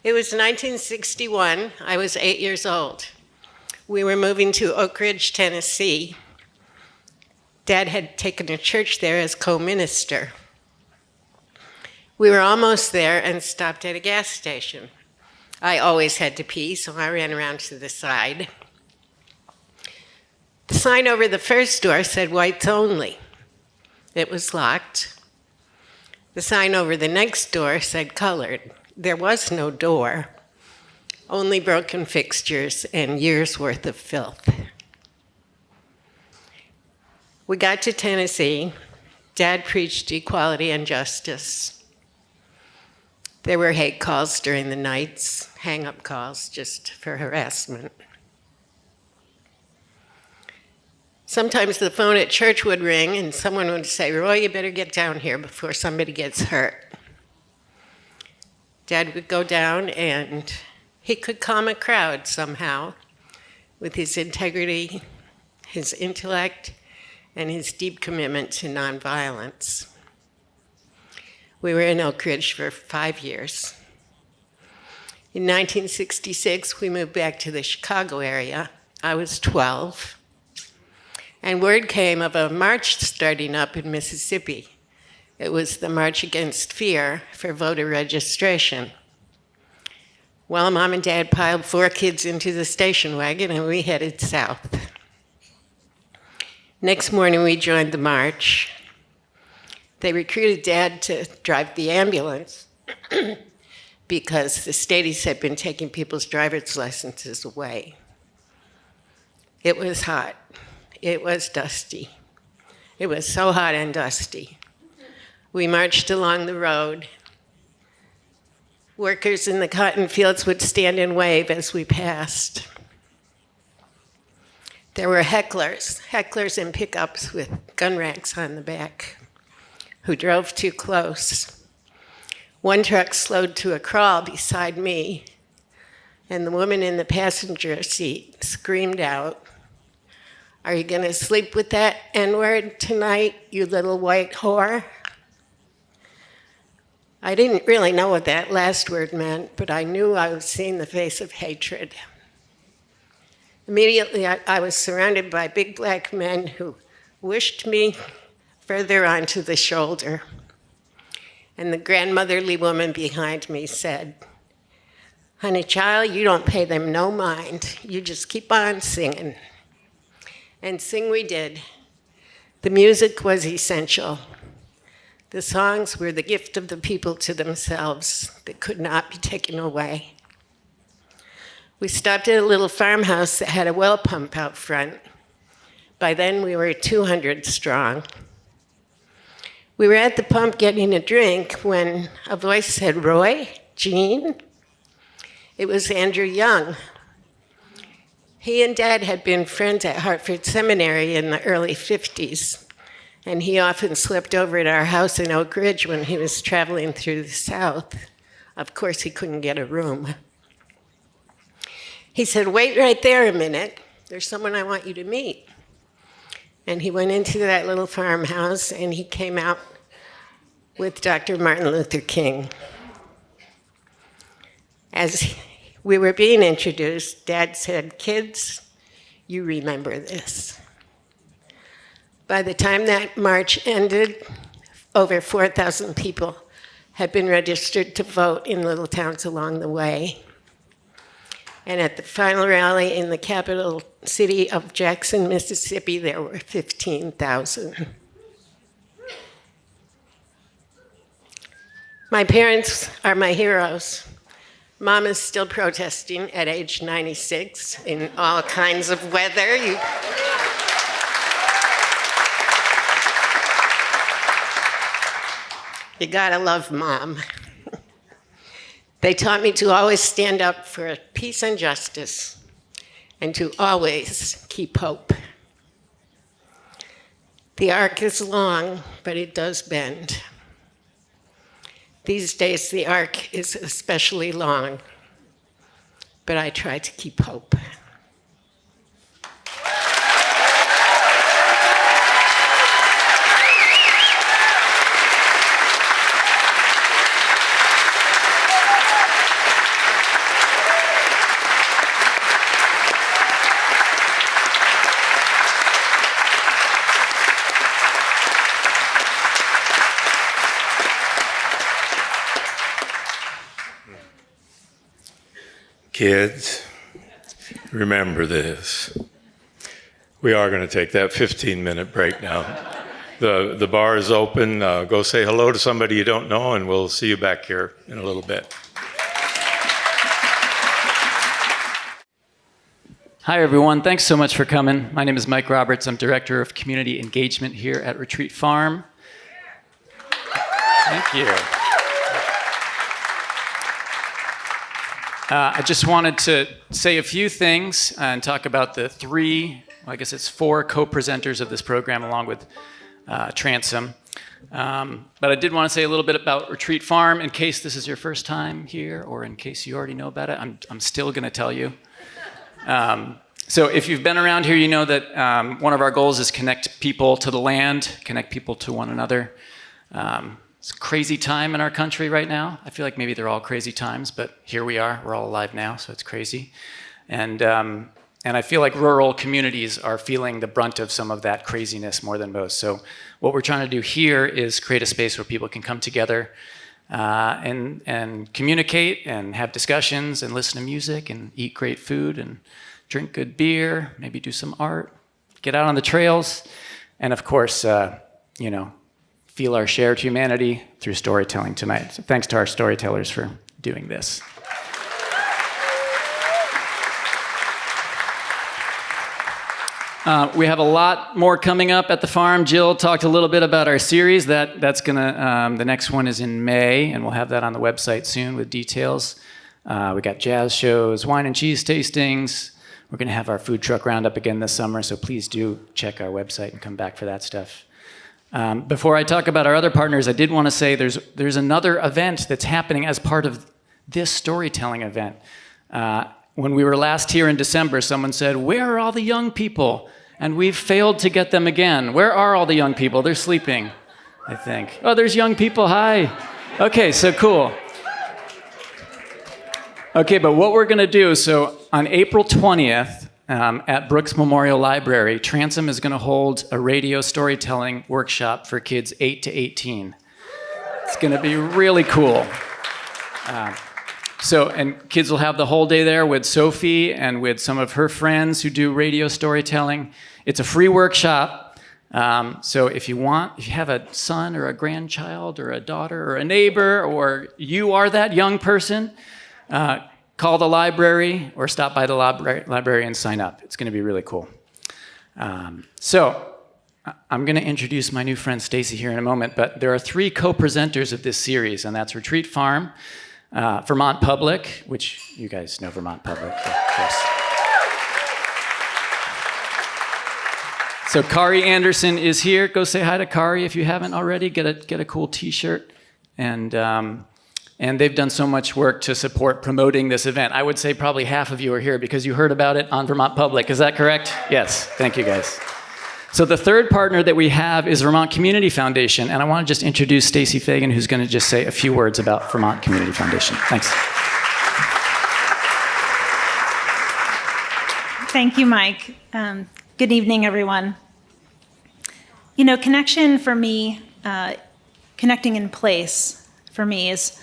It was 1961. I was 8 years old. We were moving to Oak Ridge, Tennessee. Dad had taken a church there as co-minister. We were almost there and stopped at a gas station. I always had to pee, so I ran around to the side. The sign over the first door said whites only. It was locked. The sign over the next door said colored. There was no door, only broken fixtures and years' worth of filth. We got to Tennessee. Dad preached equality and justice. There were hate calls during the nights, hang-up calls just for harassment. Sometimes the phone at church would ring and someone would say, "Roy, you better get down here before somebody gets hurt." Dad would go down and he could calm a crowd somehow with his integrity, his intellect, and his deep commitment to nonviolence. We were in Oak Ridge for 5 years. In 1966, we moved back to the Chicago area. I was 12. And word came of a march starting up in Mississippi. It was the March Against Fear for voter registration. Well, Mom and Dad piled 4 kids into the station wagon and we headed south. Next morning, we joined the march. They recruited Dad to drive the ambulance because the staties had been taking people's driver's licenses away. It was hot. It was dusty. It was so hot and dusty. We marched along the road. Workers in the cotton fields would stand and wave as we passed. There were hecklers in pickups with gun racks on the back, who drove too close. One truck slowed to a crawl beside me, and the woman in the passenger seat screamed out, "Are you gonna sleep with that N-word tonight, you little white whore?" I didn't really know what that last word meant, but I knew I was seeing the face of hatred. Immediately, I was surrounded by big black men who wished me further onto the shoulder. And the grandmotherly woman behind me said, "Honey child, you don't pay them no mind. You just keep on singing." And sing we did. The music was essential. The songs were the gift of the people to themselves that could not be taken away. We stopped at a little farmhouse that had a well pump out front. By then, we were 200 strong. We were at the pump getting a drink when a voice said, "Roy, Jean?" It was Andrew Young. He and Dad had been friends at Hartford Seminary in the early 50s, and he often slept over at our house in Oak Ridge when he was traveling through the South. Of course, he couldn't get a room. He said, "Wait right there a minute. There's someone I want you to meet." And he went into that little farmhouse, and he came out with Dr. Martin Luther King. As we were being introduced, Dad said, "Kids, you remember this." By the time that march ended, over 4,000 people had been registered to vote in little towns along the way. And at the final rally in the capital city of Jackson, Mississippi, there were 15,000. My parents are my heroes. Mom is still protesting at age 96 in all kinds of weather. You gotta love Mom. They taught me to always stand up for peace and justice and to always keep hope. The arc is long, but it does bend. These days, the arc is especially long, but I try to keep hope. Kids, remember this. We are going to take that 15-minute break now. The bar is open. Go say hello to somebody you don't know, and we'll see you back here in a little bit. Hi, everyone. Thanks so much for coming. My name is Mike Roberts. I'm Director of Community Engagement here at Retreat Farm. Thank you. I just wanted to say a few things and talk about the four co-presenters of this program along with Transom. But I did want to say a little bit about Retreat Farm in case this is your first time here or in case you already know about it. I'm still going to tell you. So if you've been around here, you know that one of our goals is connect people to the land, connect people to one another. It's a crazy time in our country right now. I feel like maybe they're all crazy times, but here we are. We're all alive now, so it's crazy. And I feel like rural communities are feeling the brunt of some of that craziness more than most. So what we're trying to do here is create a space where people can come together and communicate and have discussions and listen to music and eat great food and drink good beer, maybe do some art, get out on the trails, and of course, feel our shared humanity through storytelling tonight. So thanks to our storytellers for doing this. We have a lot more coming up at the farm. Jill talked a little bit about our series. That's gonna. The next one is in May, and we'll have that on the website soon with details. We got jazz shows, wine and cheese tastings. We're gonna have our food truck roundup again this summer, so please do check our website and come back for that stuff. Before I talk about our other partners, I did want to say there's another event that's happening as part of this storytelling event. When we were last here in December, someone said, "Where are all the young people?" And we've failed to get them again. Where are all the young people? They're sleeping, I think. Oh, there's young people. Hi. Okay, so cool. Okay, but what we're going to do, so on April 20th at Brooks Memorial Library, Transom is going to hold a radio storytelling workshop for kids 8 to 18. It's going to be really cool. And kids will have the whole day there with Sophie and with some of her friends who do radio storytelling. It's a free workshop. So if you have a son or a grandchild or a daughter or a neighbor or you are that young person, call the library or stop by the library and sign up. It's going to be really cool. So I'm going to introduce my new friend Stacy here in a moment, but there are 3 co-presenters of this series, and that's Retreat Farm, Vermont Public, which you guys know Vermont Public, of course. So Kari Anderson is here. Go say hi to Kari if you haven't already. Get a cool T-shirt, and they've done so much work to support promoting this event. I would say probably half of you are here because you heard about it on Vermont Public. Is that correct? Yes. Thank you, guys. So the third partner that we have is Vermont Community Foundation, and I want to just introduce Stacy Fagan, who's going to just say a few words about Vermont Community Foundation. Thanks. Thank you, Mike. Good evening, everyone. You know, connection for me, connecting in place for me is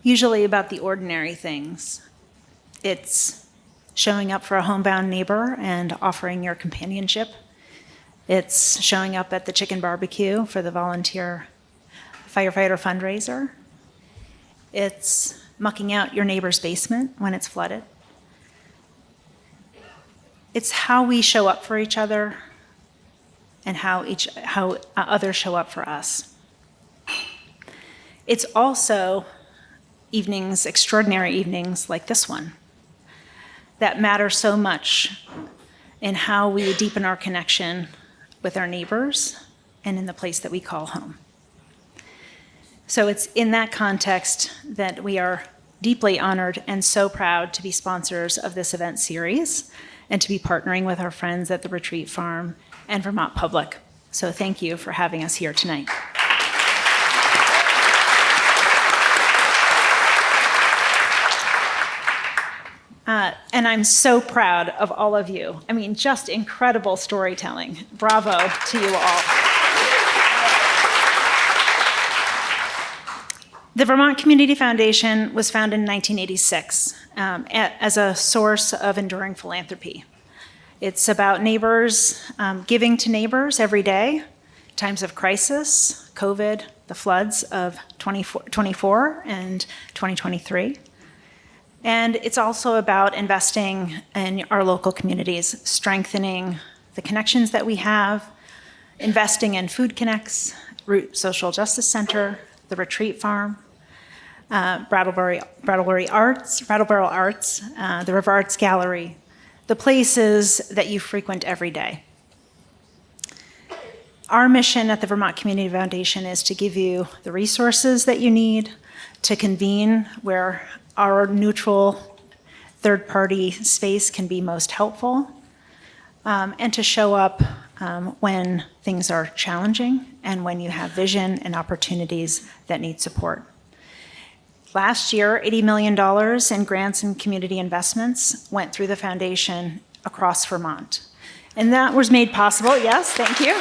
usually about the ordinary things. It's showing up for a homebound neighbor and offering your companionship. It's showing up at the chicken barbecue for the volunteer firefighter fundraiser. It's mucking out your neighbor's basement when it's flooded. It's how we show up for each other and how others show up for us. It's also evenings, extraordinary evenings like this one, that matter so much in how we deepen our connection with our neighbors and in the place that we call home. So it's in that context that we are deeply honored and so proud to be sponsors of this event series and to be partnering with our friends at the Retreat Farm and Vermont Public. So thank you for having us here tonight. And I'm so proud of all of you. I mean, just incredible storytelling. Bravo to you all. The Vermont Community Foundation was founded in 1986 as a source of enduring philanthropy. It's about neighbors giving to neighbors every day, times of crisis, COVID, the floods of 2024 and 2023. And it's also about investing in our local communities, strengthening the connections that we have, investing in Food Connects, Root Social Justice Center, the Retreat Farm, Brattleboro Arts, the River Arts Gallery, the places that you frequent every day. Our mission at the Vermont Community Foundation is to give you the resources that you need to convene where our neutral third-party space can be most helpful, and to show up when things are challenging and when you have vision and opportunities that need support. Last year, $80 million in grants and community investments went through the foundation across Vermont. And that was made possible, yes, thank you.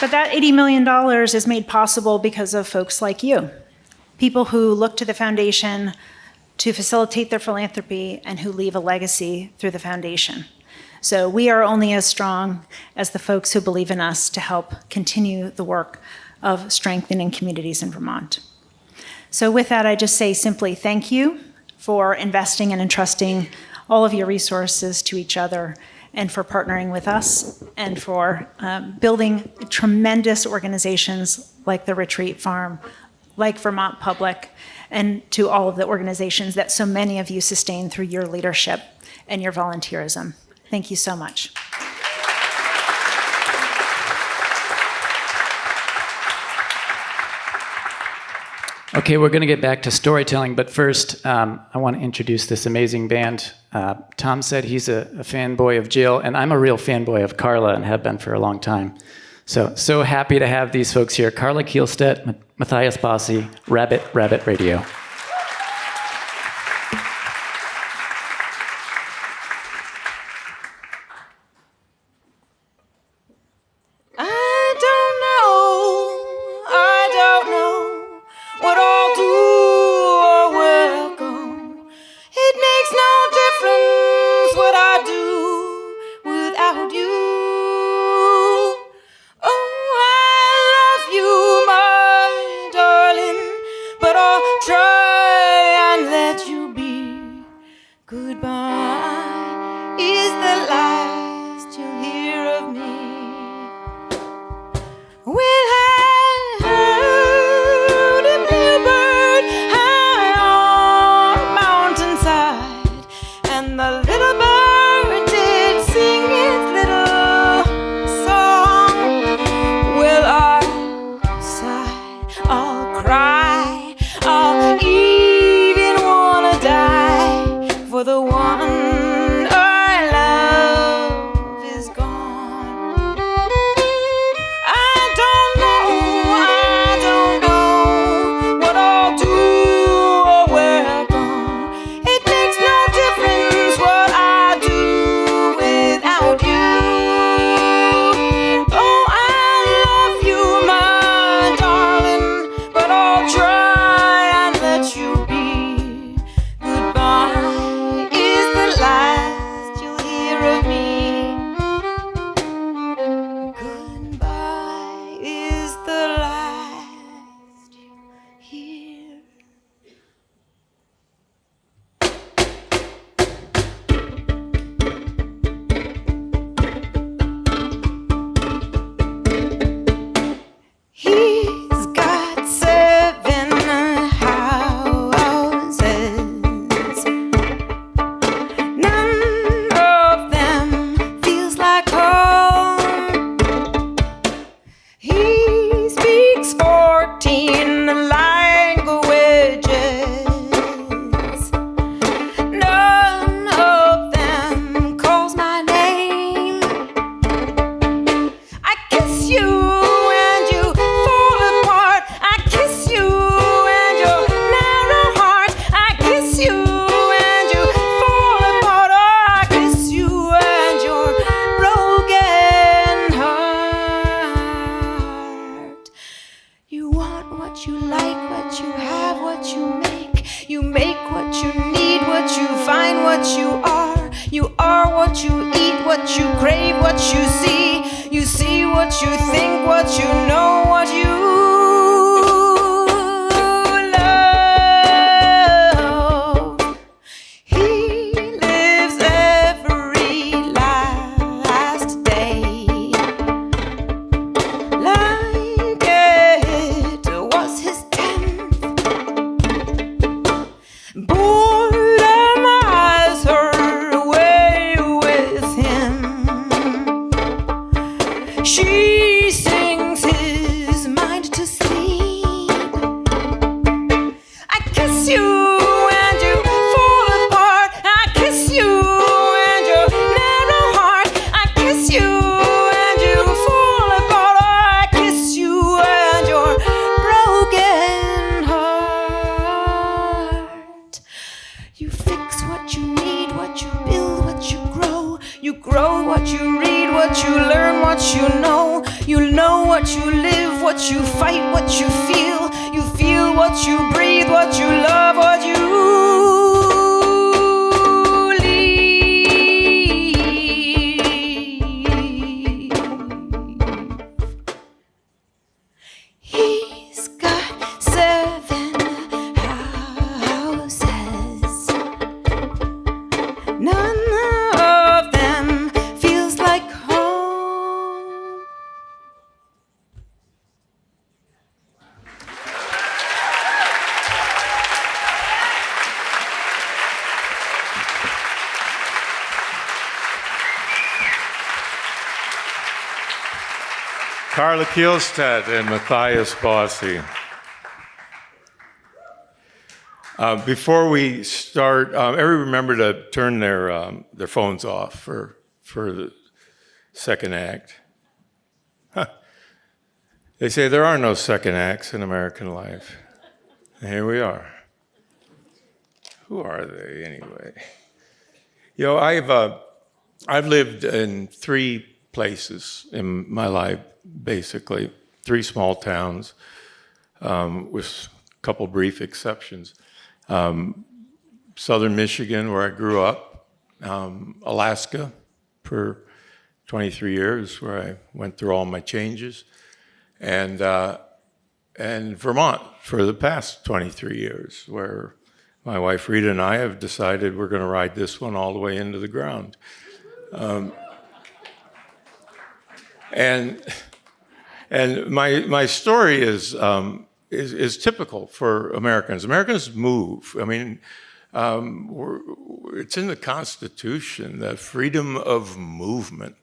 But that $80 million is made possible because of folks like you, people who look to the foundation to facilitate their philanthropy and who leave a legacy through the foundation. So we are only as strong as the folks who believe in us to help continue the work of strengthening communities in Vermont. So with that, I just say simply thank you for investing and entrusting all of your resources to each other, and for partnering with us, and for building tremendous organizations like the Retreat Farm, like Vermont Public, and to all of the organizations that so many of you sustain through your leadership and your volunteerism. Thank you so much. Okay, we're going to get back to storytelling, but first, I want to introduce this amazing band. Tom said he's a fanboy of Jill, and I'm a real fanboy of Carla and have been for a long time. So happy to have these folks here. Carla Kielstedt, Matthias Bossi, Rabbit Radio. got what you like, what you have, what you make. You make what you need, what you find, what you are. You are what you eat, what you crave, what you see. You see what you think, what you know, what you love. He lives every last day like it was his 10th. Boredom has her way with him. She sings his mind to sleep. I kiss you and you fall apart. I kiss you and your narrow heart. I kiss you and you fall apart. I kiss you and your broken heart. You fix what you need, what you build, what you grow. You grow what you read, what you learn, what you know. You know what you live, what you fight, what you feel. You feel what you breathe, what you love, what you leave. He's got 7 houses. None of them feels like home. Carla Kielstedt and Matthias Bossi. Before we start, everyone remember to turn their phones off for the second act. Huh. They say there are no second acts in American life. And here we are. Who are they anyway? You know, I've lived in 3 places in my life, basically 3 small towns, with a couple brief exceptions. Southern Michigan, where I grew up, Alaska for 23 years, where I went through all my changes, and Vermont for the past 23 years, where my wife Rita and I have decided we're going to ride this one all the way into the ground. And my story is typical for Americans. Americans move. I mean, it's in the Constitution, the freedom of movement.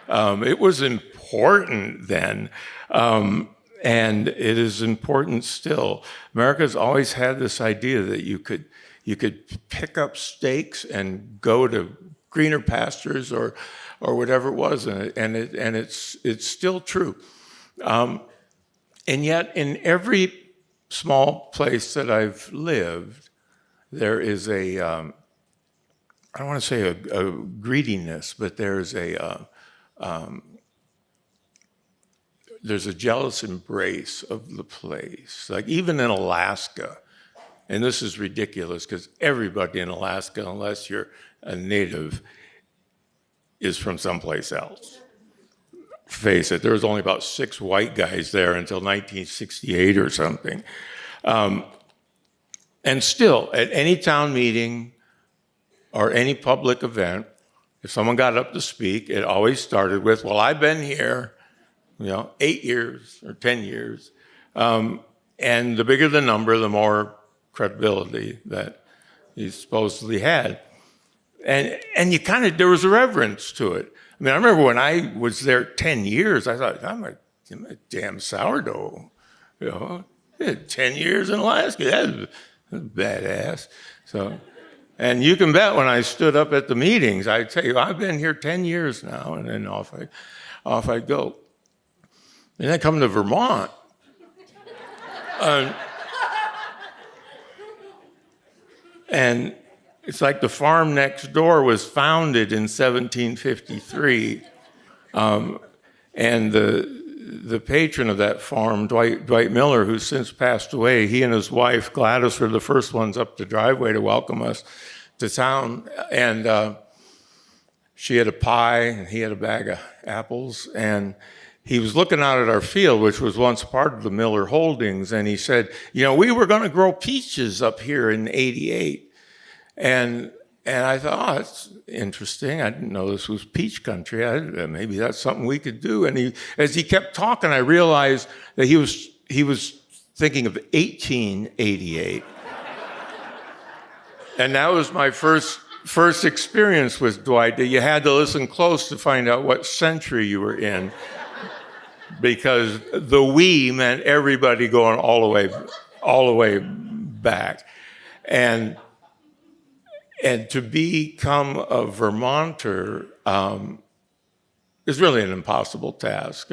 It was important then, and it is important still. America's always had this idea that you could pick up stakes and go to greener pastures or whatever it was, and it's still true. And yet, in every small place that I've lived, there is I don't want to say a greediness, but there's a jealous embrace of the place. Like even in Alaska, and this is ridiculous because everybody in Alaska, unless you're a native, is from someplace else. Face it, there was only about 6 white guys there until 1968 or something. And still, at any town meeting or any public event, if someone got up to speak, it always started with, well, I've been here, 8 years or 10 years. And the bigger the number, the more credibility that he supposedly had. And you there was a reverence to it. I mean, I remember when I was there 10 years, I thought, I'm a damn sourdough. 10 years in Alaska, that's badass. So, and you can bet when I stood up at the meetings, I'd say, I've been here 10 years now, and then off I'd go. And I come to Vermont. And it's like the farm next door was founded in 1753, and the patron of that farm, Dwight Miller, who's since passed away, he and his wife, Gladys, were the first ones up the driveway to welcome us to town. And she had a pie, and he had a bag of apples. And he was looking out at our field, which was once part of the Miller Holdings, and he said, we were going to grow peaches up here in '88. And I thought, oh, that's interesting. I didn't know this was peach country. Maybe that's something we could do. And as he kept talking, I realized that he was thinking of 1888. And that was my first experience with Dwight. You had to listen close to find out what century you were in, because the we meant everybody going all the way back. And to become a Vermonter is really an impossible task.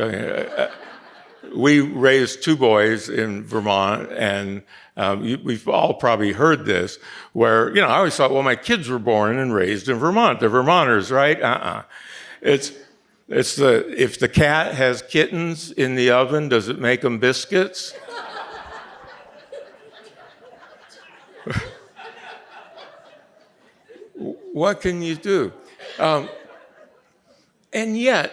We raised 2 boys in Vermont, and we've all probably heard this, where, I always thought, well, my kids were born and raised in Vermont. They're Vermonters, right? It's if the cat has kittens in the oven, does it make them biscuits? What can you do? And yet,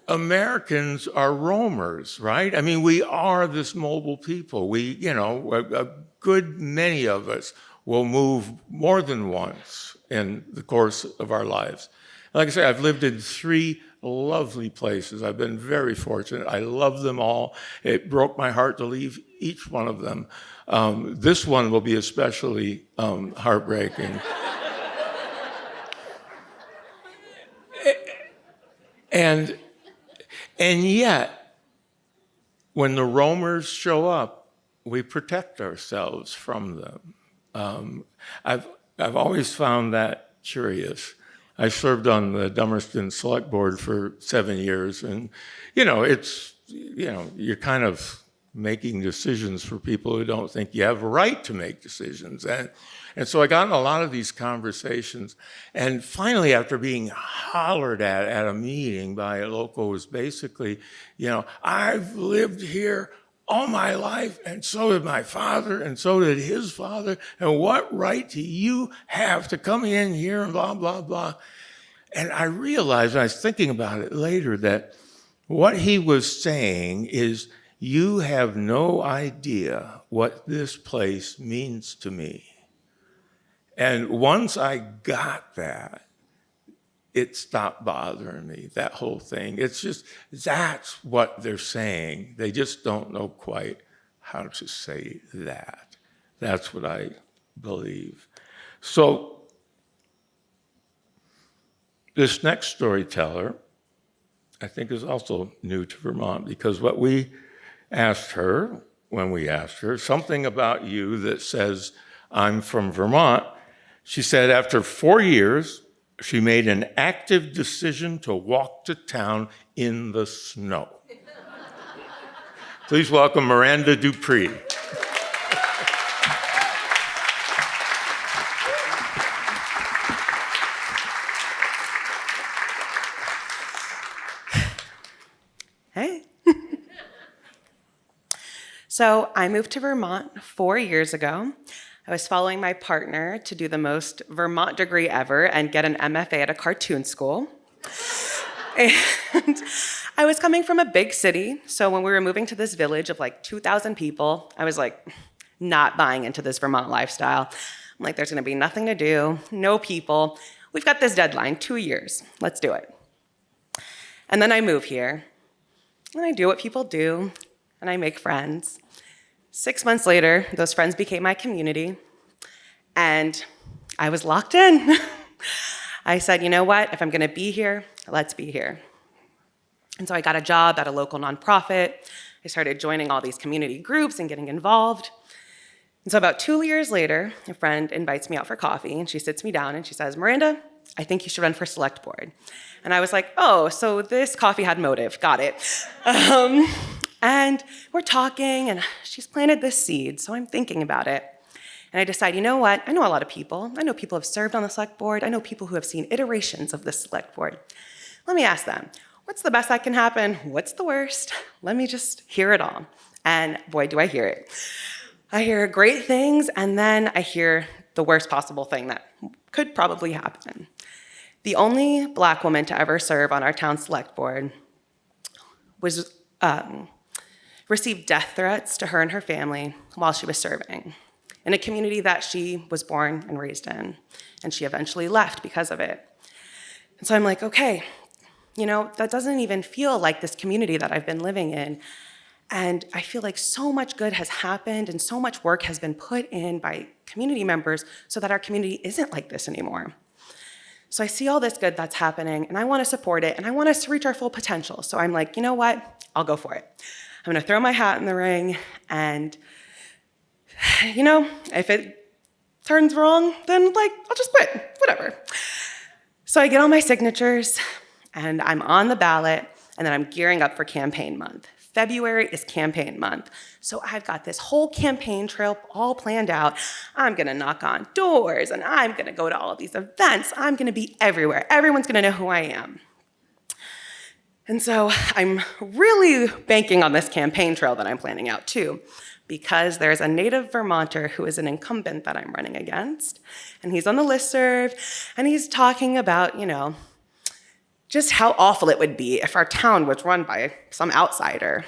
Americans are roamers, right? I mean, we are this mobile people. A good many of us will move more than once in the course of our lives. Like I say, I've lived in 3 lovely places. I've been very fortunate. I love them all. It broke my heart to leave each one of them. This one will be especially heartbreaking. And yet, when the roamers show up, we protect ourselves from them. I've always found that curious. I served on the Dummerston Select Board for 7 years, and you're kind of making decisions for people who don't think you have a right to make decisions. And so I got in a lot of these conversations, and finally, after being hollered at a meeting by a local, who was basically, I've lived here all my life, and so did my father, and so did his father, and what right do you have to come in here and blah, blah, blah. And I realized, and I was thinking about it later, that what he was saying is, you have no idea what this place means to me. And once I got that, it stopped bothering me, that whole thing. It's just, that's what they're saying. They just don't know quite how to say that. That's what I believe. So this next storyteller, I think, is also new to Vermont, because what we asked her, when we asked her, something about you that says, I'm from Vermont. She said after 4 years, she made an active decision to walk to town in the snow. Please welcome Miranda Dupree. Hey. So I moved to Vermont 4 years ago. I was following my partner to do the most Vermont degree ever and get an MFA at a cartoon school. And I was coming from a big city, so when we were moving to this village of like 2,000 people, I was like, not buying into this Vermont lifestyle. I'm like, there's gonna be nothing to do, no people. We've got this deadline, 2 years, let's do it. And then I move here, and I do what people do, and I make friends. 6 months later, those friends became my community, and I was locked in. I said, you know what, if I'm gonna be here, let's be here. And so I got a job at a local nonprofit. I started joining all these community groups and getting involved. And so about 2 years later, a friend invites me out for coffee, and she sits me down and she says, Miranda, I think you should run for select board. And I was like, oh, so this coffee had motive, got it. And we're talking, and she's planted this seed, so I'm thinking about it. And I decide, you know what? I know a lot of people. I know people who have served on the select board. I know people who have seen iterations of the select board. Let me ask them, what's the best that can happen? What's the worst? Let me just hear it all. And boy, do I hear it. I hear great things, and then I hear the worst possible thing that could probably happen. The only Black woman to ever serve on our town select board was received death threats to her and her family while she was serving in a community that she was born and raised in, and she eventually left because of it. And so I'm like, okay, that doesn't even feel like this community that I've been living in. And I feel like so much good has happened and so much work has been put in by community members so that our community isn't like this anymore. So I see all this good that's happening, and I want to support it, and I want us to reach our full potential. So I'm like, you know what? I'll go for it. I'm going to throw my hat in the ring, and, if it turns wrong, then, I'll just quit. Whatever. So I get all my signatures, and I'm on the ballot, and then I'm gearing up for campaign month. February is campaign month. So I've got this whole campaign trail all planned out. I'm gonna knock on doors, and I'm gonna go to all of these events. I'm gonna be everywhere. Everyone's gonna know who I am. And so I'm really banking on this campaign trail that I'm planning out too, because there's a native Vermonter who is an incumbent that I'm running against, and he's on the listserv, and he's talking about, just how awful it would be if our town was run by some outsider.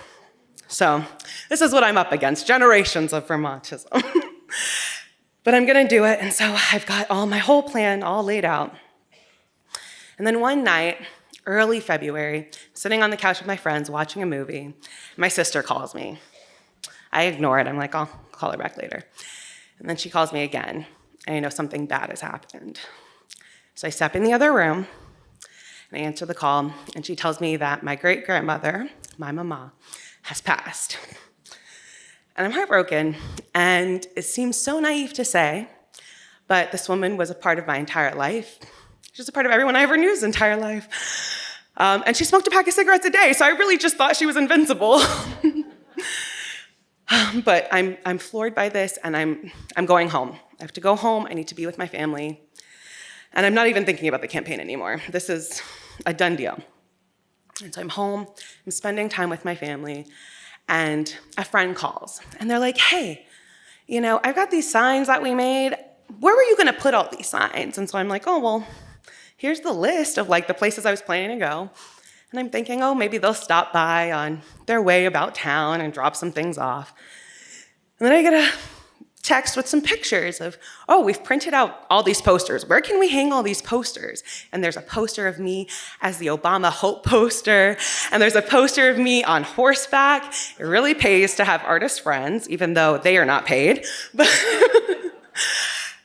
So this is what I'm up against, generations of Vermontism. But I'm gonna do it, and so I've got my whole plan all laid out. And then one night, early February, sitting on the couch with my friends watching a movie, my sister calls me. I ignore it, I'm like, I'll call her back later. And then she calls me again, and I know something bad has happened. So I step in the other room, and I answer the call, and she tells me that my great-grandmother, my mama, has passed. And I'm heartbroken, and it seems so naive to say, but this woman was a part of my entire life. She was a part of everyone I ever knew's entire life. And she smoked a pack of cigarettes a day, so I really just thought she was invincible. But I'm floored by this, and I'm going home. I have to go home, I need to be with my family. And I'm not even thinking about the campaign anymore. This is a done deal. And so I'm home, I'm spending time with my family, and a friend calls. And they're like, hey, I've got these signs that we made. Where were you gonna put all these signs? And so I'm like, oh, well, here's the list of the places I was planning to go. And I'm thinking, oh, maybe they'll stop by on their way about town and drop some things off. And then I get a text with some pictures of, oh, we've printed out all these posters. Where can we hang all these posters? And there's a poster of me as the Obama Hope poster, and there's a poster of me on horseback. It really pays to have artist friends, even though they are not paid.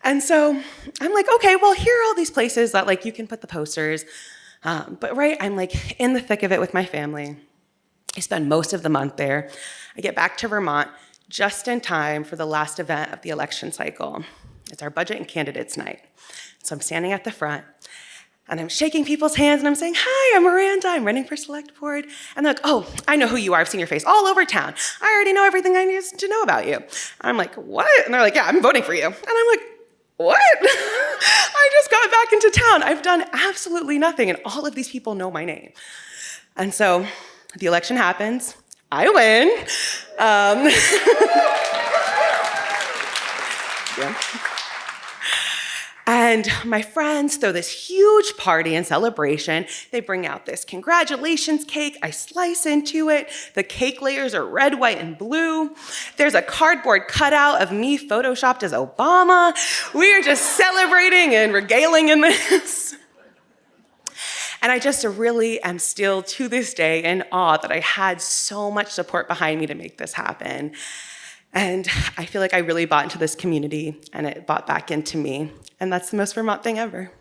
And so I'm like, okay, well, here are all these places that you can put the posters. But right, I'm in the thick of it with my family. I spend most of the month there. I get back to Vermont just in time for the last event of the election cycle. It's our budget and candidates night. So I'm standing at the front, and I'm shaking people's hands, and I'm saying, hi, I'm Miranda, I'm running for select board. And they're like, oh, I know who you are, I've seen your face all over town. I already know everything I need to know about you. And I'm like, what? And they're like, yeah, I'm voting for you. And I'm like, what? I just got back into town. I've done absolutely nothing, and all of these people know my name. And so the election happens. I win. Yeah. And my friends throw this huge party and celebration. They bring out this congratulations cake. I slice into it. The cake layers are red, white, and blue. There's a cardboard cutout of me photoshopped as Obama. We are just celebrating and regaling in this. And I just really am still, to this day, in awe that I had so much support behind me to make this happen. And I feel like I really bought into this community, and it bought back into me. And that's the most Vermont thing ever.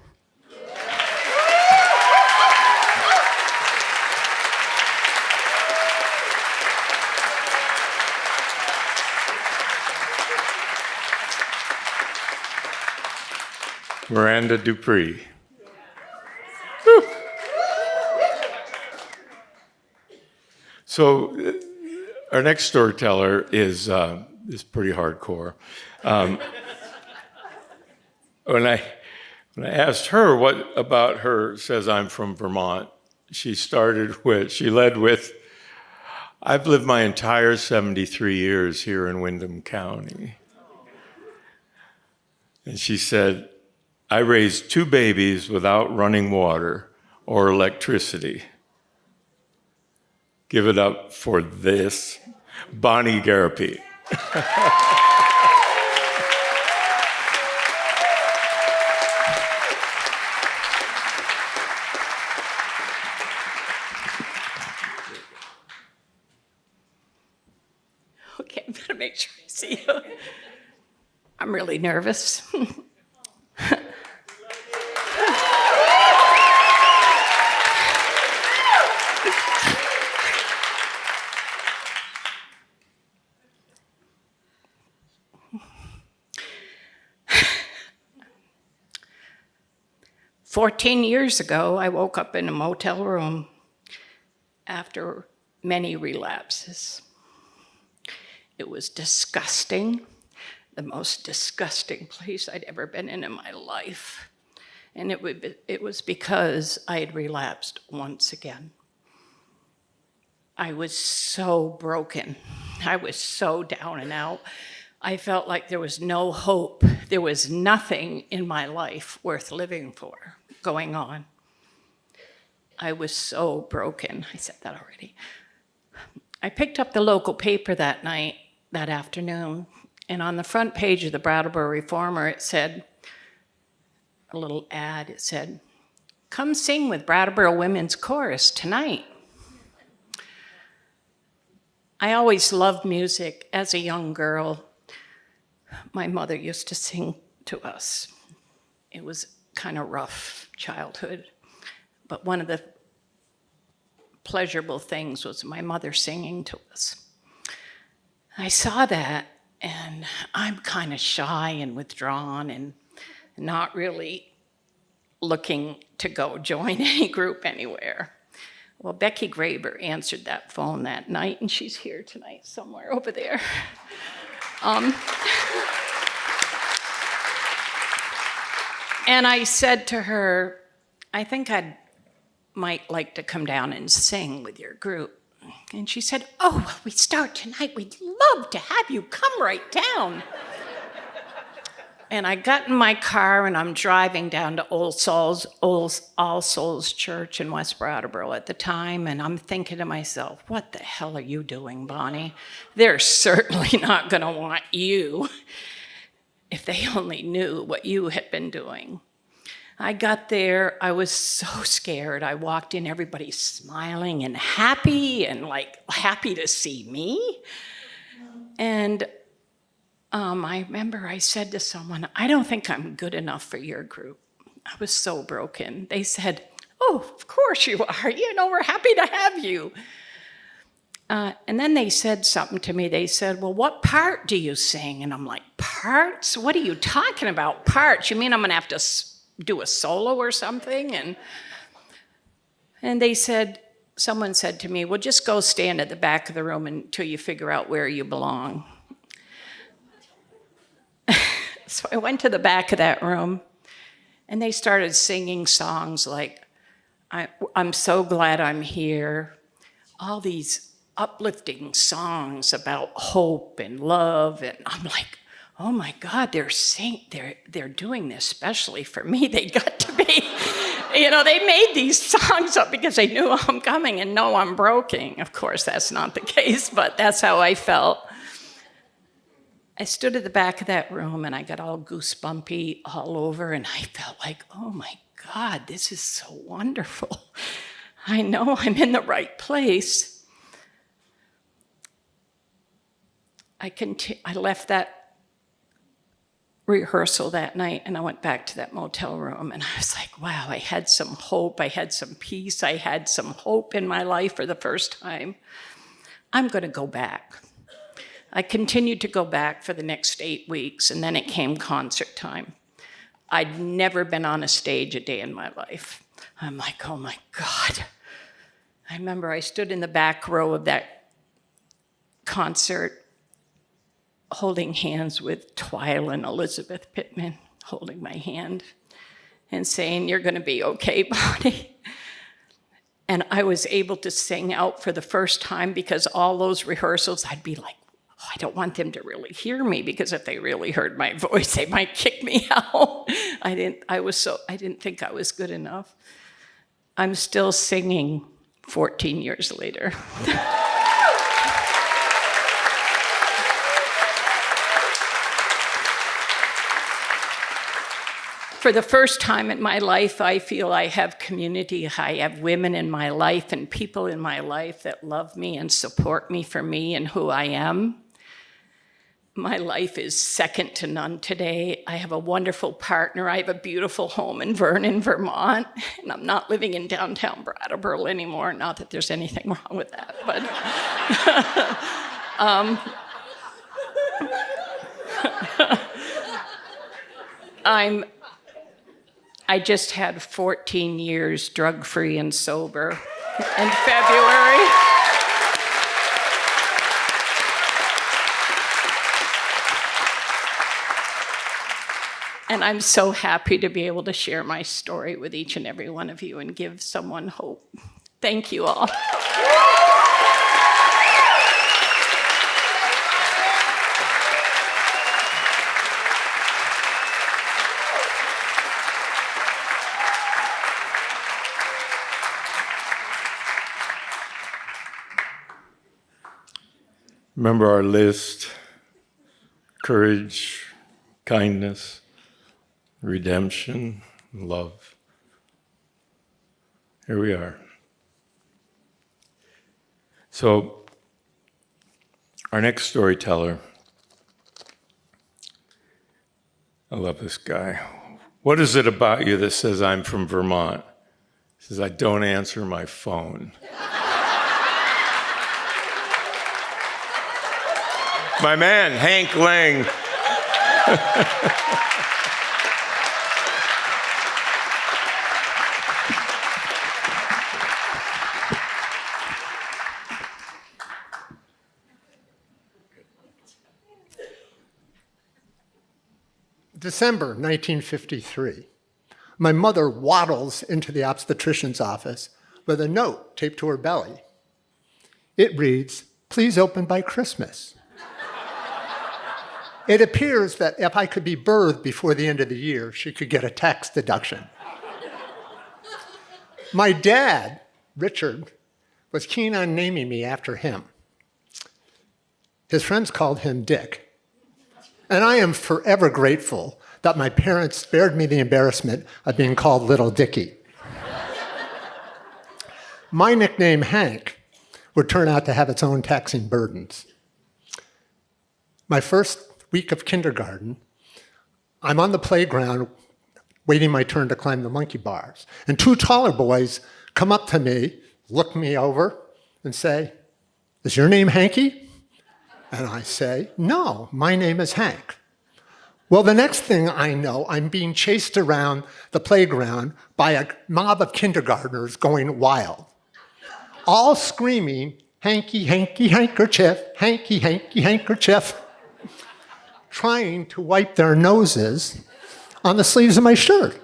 Miranda Dupree. So our next storyteller is pretty hardcore. When I asked her what about her says I'm from Vermont, she led with, I've lived my entire 73 years here in Windham County. And she said, I raised 2 babies without running water or electricity. Give it up for this, Bonnie Garapi. Okay, I better make sure I see you. I'm really nervous. 14 years ago, I woke up in a motel room after many relapses. It was disgusting, the most disgusting place I'd ever been in my life. And it was because I had relapsed once again. I was so broken. I was so down and out. I felt like there was no hope. There was nothing in my life worth living for going on. I was so broken. I said that already. I picked up the local paper that afternoon, and on the front page of the Brattleboro Reformer, it said, a little ad, it said, "Come sing with Brattleboro Women's Chorus tonight." I always loved music. As a young girl, my mother used to sing to us. It was kind of rough childhood, but one of the pleasurable things was my mother singing to us. I saw that, and I'm kind of shy and withdrawn and not really looking to go join any group anywhere. Well, Becky Graber answered that phone that night, and she's here tonight somewhere over there. And I said to her, I think I might like to come down and sing with your group. And she said, "Oh, well, we start tonight. We'd love to have you come right down." And I got in my car, and I'm driving down to All Souls Church in West Brattleboro at the time, and I'm thinking to myself, what the hell are you doing, Bonnie? They're certainly not going to want you. If they only knew what you had been doing. I got there, I was so scared. I walked in, everybody smiling and happy to see me. And I remember I said to someone, "I don't think I'm good enough for your group." I was so broken. They said, "Oh, of course you are. We're happy to have you." And then they said something to me. They said, "Well, what part do you sing?" And I'm like, "Parts? What are you talking about, parts? You mean I'm going to have to do a solo or something?" And they said, someone said to me, "Well, just go stand at the back of the room until you figure out where you belong." So I went to the back of that room, and they started singing songs like, I'm so glad I'm here, all these uplifting songs about hope and love, and I'm like, oh my God, they're doing this especially for me. They got to be, they made these songs up because they knew I'm coming and know I'm broken. Of course, that's not the case, but that's how I felt. I stood at the back of that room, and I got all goosebumpy all over, and I felt like, oh my God, this is so wonderful. I know I'm in the right place. I left that rehearsal that night, and I went back to that motel room, and I was like, wow, I had some hope, I had some peace, I had some hope in my life for the first time. I'm going to go back. I continued to go back for the next 8 weeks, and then it came concert time. I'd never been on a stage a day in my life. I'm like, oh my God. I remember I stood in the back row of that concert holding hands with Twile and Elizabeth Pittman, holding my hand and saying, "You're going to be okay, Bonnie." And I was able to sing out for the first time, because all those rehearsals, I'd be like, oh, I don't want them to really hear me, because if they really heard my voice, they might kick me out. I didn't think I was good enough. I'm still singing 14 years later. For the first time in my life, I feel I have community. I have women in my life and people in my life that love me and support me for me and who I am. My life is second to none today. I have a wonderful partner. I have a beautiful home in Vernon, Vermont, and I'm not living in downtown Brattleboro anymore. Not that there's anything wrong with that, but I just had 14 years drug-free and sober in February. And I'm so happy to be able to share my story with each and every one of you and give someone hope. Thank you all. Remember our list: courage, kindness, redemption, love. Here we are. So, our next storyteller, I love this guy. What is it about you that says I'm from Vermont? He says, I don't answer my phone. My man, Hank Lang. December 1953. My mother waddles into the obstetrician's office with a note taped to her belly. It reads, "Please open by Christmas." It appears that if I could be birthed before the end of the year, she could get a tax deduction. My dad, Richard, was keen on naming me after him. His friends called him Dick. And I am forever grateful that my parents spared me the embarrassment of being called Little Dickie. My nickname, Hank, would turn out to have its own taxing burdens. My first week of kindergarten, I'm on the playground waiting my turn to climb the monkey bars. And two taller boys come up to me, look me over, and say, "Is your name Hanky?" And I say, "No, my name is Hank." Well, the next thing I know, I'm being chased around the playground by a mob of kindergartners going wild, all screaming, "Hanky, hanky, handkerchief, hanky, hanky, handkerchief," trying to wipe their noses on the sleeves of my shirt.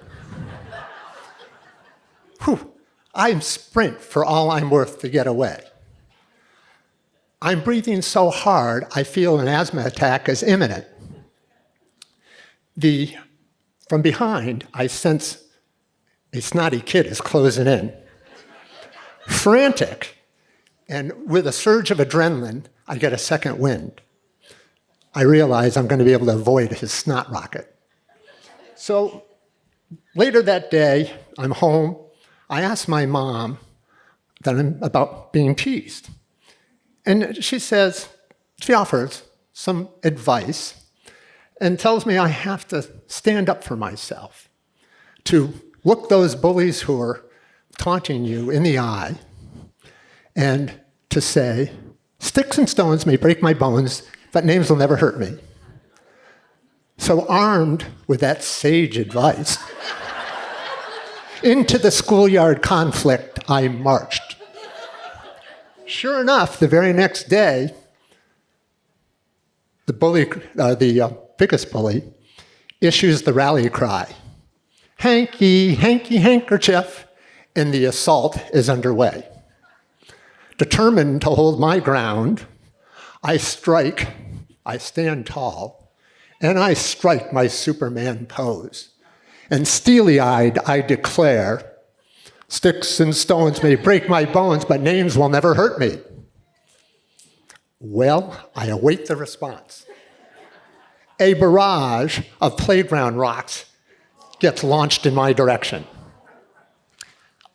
Whew, I sprint for all I'm worth to get away. I'm breathing so hard, I feel an asthma attack is imminent. From behind, I sense a snotty kid is closing in. Frantic, and with a surge of adrenaline, I get a second wind. I realize I'm going to be able to avoid his snot rocket. So later that day, I'm home. I ask my mom about being teased. And she offers some advice and tells me I have to stand up for myself, to look those bullies who are taunting you in the eye, and to say, "Sticks and stones may break my bones, but names will never hurt me." So armed with that sage advice, into the schoolyard conflict I marched. Sure enough, the very next day, the biggest bully issues the rally cry, "Hanky, hanky, handkerchief," and the assault is underway. Determined to hold my ground, I stand tall, and I strike my Superman pose. And steely-eyed, I declare, sticks and stones may break my bones, but names will never hurt me. Well, I await the response. A barrage of playground rocks gets launched in my direction.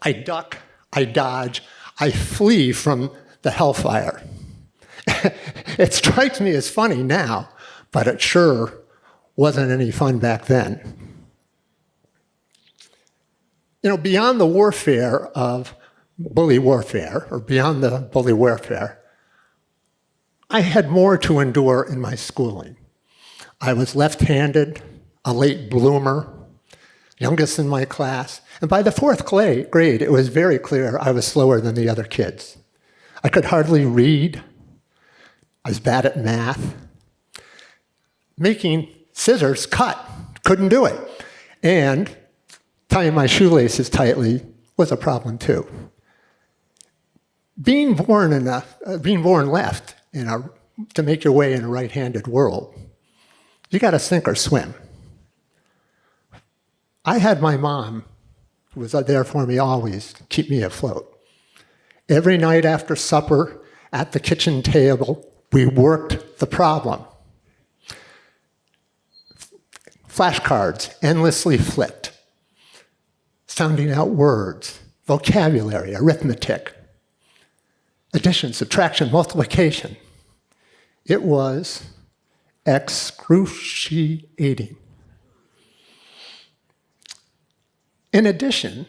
I duck, I dodge, I flee from the hellfire. It strikes me as funny now, but it sure wasn't any fun back then. You know, beyond the warfare of bully warfare, or beyond the bully warfare, I had more to endure in my schooling. I was left-handed, a late bloomer, youngest in my class, and by the fourth grade, it was very clear I was slower than the other kids. I could hardly read. I was bad at math. Making scissors cut, couldn't do it. And tying my shoelaces tightly was a problem too. Being born left to make your way in a right-handed world, you got to sink or swim. I had my mom, who was there for me always, to keep me afloat. Every night after supper, at the kitchen table, we worked the problem. Flashcards endlessly flipped, sounding out words, vocabulary, arithmetic, addition, subtraction, multiplication. It was excruciating. In addition,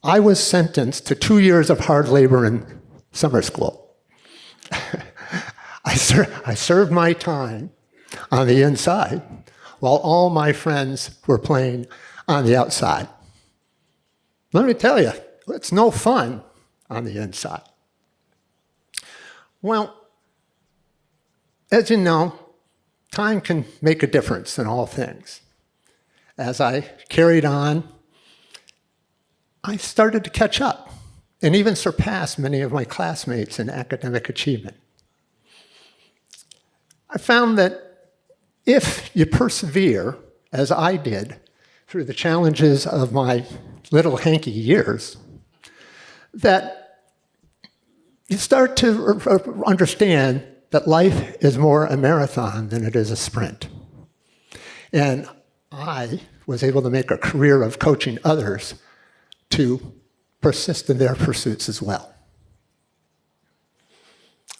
I was sentenced to 2 years of hard labor in summer school. I served my time on the inside while all my friends were playing on the outside. Let me tell you, it's no fun on the inside. Well, as you know, time can make a difference in all things. As I carried on, I started to catch up and even surpass many of my classmates in academic achievement. I found that if you persevere, as I did, through the challenges of my little hanky years, that you start to understand that life is more a marathon than it is a sprint. And I was able to make a career of coaching others to persist in their pursuits as well.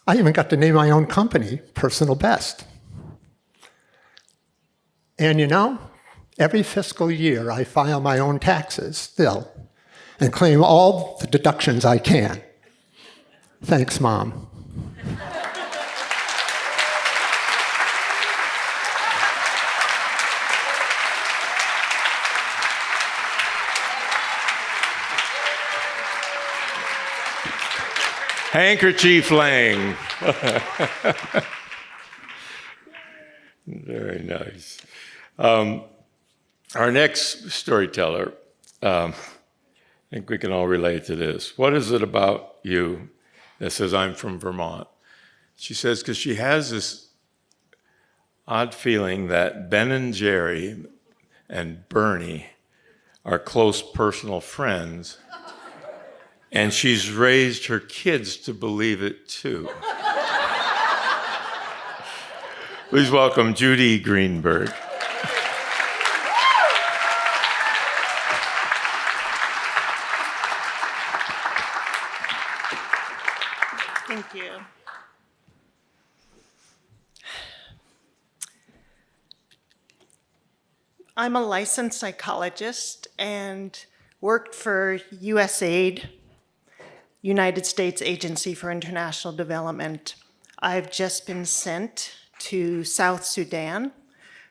I even got to name my own company Personal Best. And you know, every fiscal year I file my own taxes still and claim all the deductions I can. Thanks, Mom. Handkerchief Lang. Very nice. Our next storyteller, I think we can all relate to this. What is it about you that says, I'm from Vermont? She says, because she has this odd feeling that Ben and Jerry and Bernie are close personal friends, and she's raised her kids to believe it too. Please welcome Judy Greenberg. Thank you. I'm a licensed psychologist and worked for USAID, United States Agency for International Development. I've just been sent to South Sudan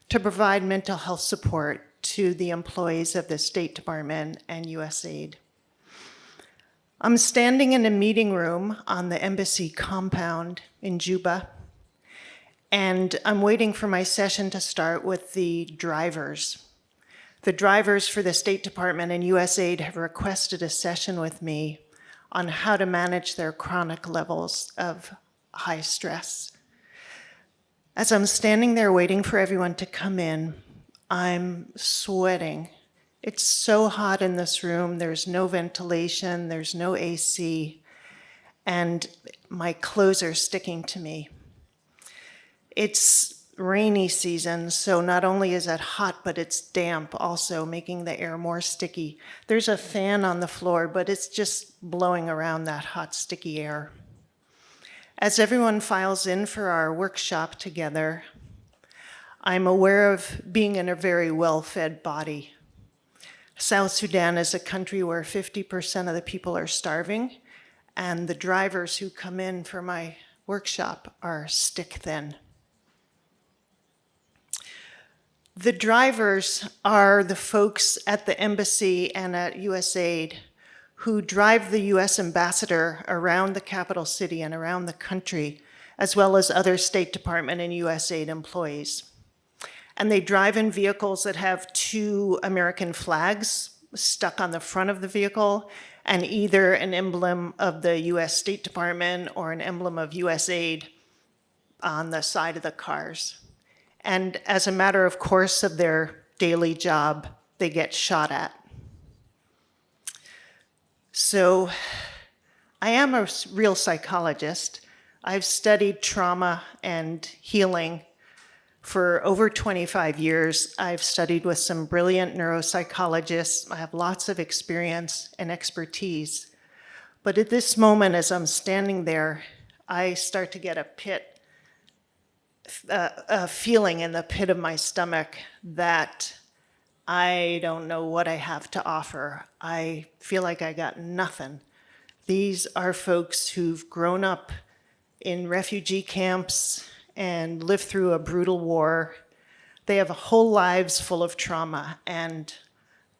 to provide mental health support to the employees of the State Department and USAID. I'm standing in a meeting room on the embassy compound in Juba, and I'm waiting for my session to start with the drivers. The drivers for the State Department and USAID have requested a session with me on how to manage their chronic levels of high stress. As I'm standing there waiting for everyone to come in, I'm sweating. It's so hot in this room. There's no ventilation, there's no AC, and my clothes are sticking to me. It's rainy season, so not only is it hot, but it's damp also, making the air more sticky. There's a fan on the floor, but it's just blowing around that hot, sticky air. As everyone files in for our workshop together, I'm aware of being in a very well-fed body. South Sudan is a country where 50% of the people are starving, and the drivers who come in for my workshop are stick thin. The drivers are the folks at the embassy and at USAID who drive the US ambassador around the capital city and around the country, as well as other State Department and USAID employees. And they drive in vehicles that have 2 American flags stuck on the front of the vehicle, and either an emblem of the US State Department or an emblem of USAID on the side of the cars. And as a matter of course of their daily job, they get shot at. So I am a real psychologist. I've studied trauma and healing for over 25 years. I've studied with some brilliant neuropsychologists. I have lots of experience and expertise. But at this moment, as I'm standing there, I start to get a feeling in the pit of my stomach that I don't know what I have to offer. I feel like I got nothing. These are folks who've grown up in refugee camps and lived through a brutal war. They have whole lives full of trauma, and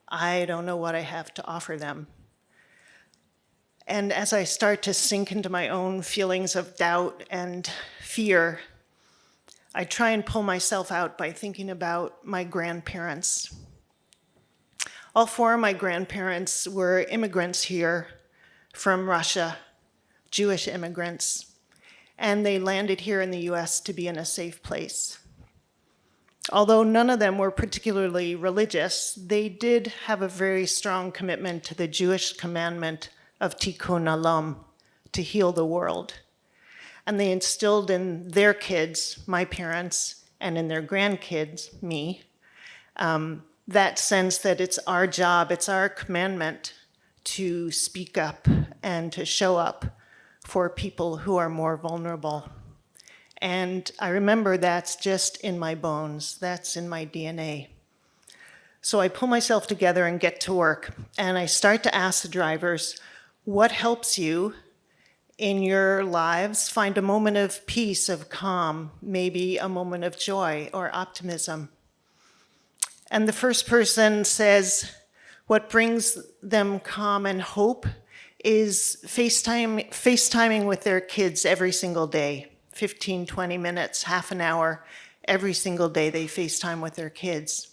I don't know what I have to offer them. And as I start to sink into my own feelings of doubt and fear, I try and pull myself out by thinking about my grandparents. All 4 of my grandparents were immigrants here from Russia, Jewish immigrants, and they landed here in the US to be in a safe place. Although none of them were particularly religious, they did have a very strong commitment to the Jewish commandment of tikkun olam, to heal the world. And they instilled in their kids, my parents, and in their grandkids, me, that sense that it's our job, it's our commandment to speak up and to show up for people who are more vulnerable. And I remember that's just in my bones, that's in my DNA. So I pull myself together and get to work, and I start to ask the drivers, what helps you in your lives find a moment of peace, of calm, maybe a moment of joy or optimism? And the first person says what brings them calm and hope is FaceTiming with their kids every single day, 15, 20 minutes, half an hour, every single day they FaceTime with their kids.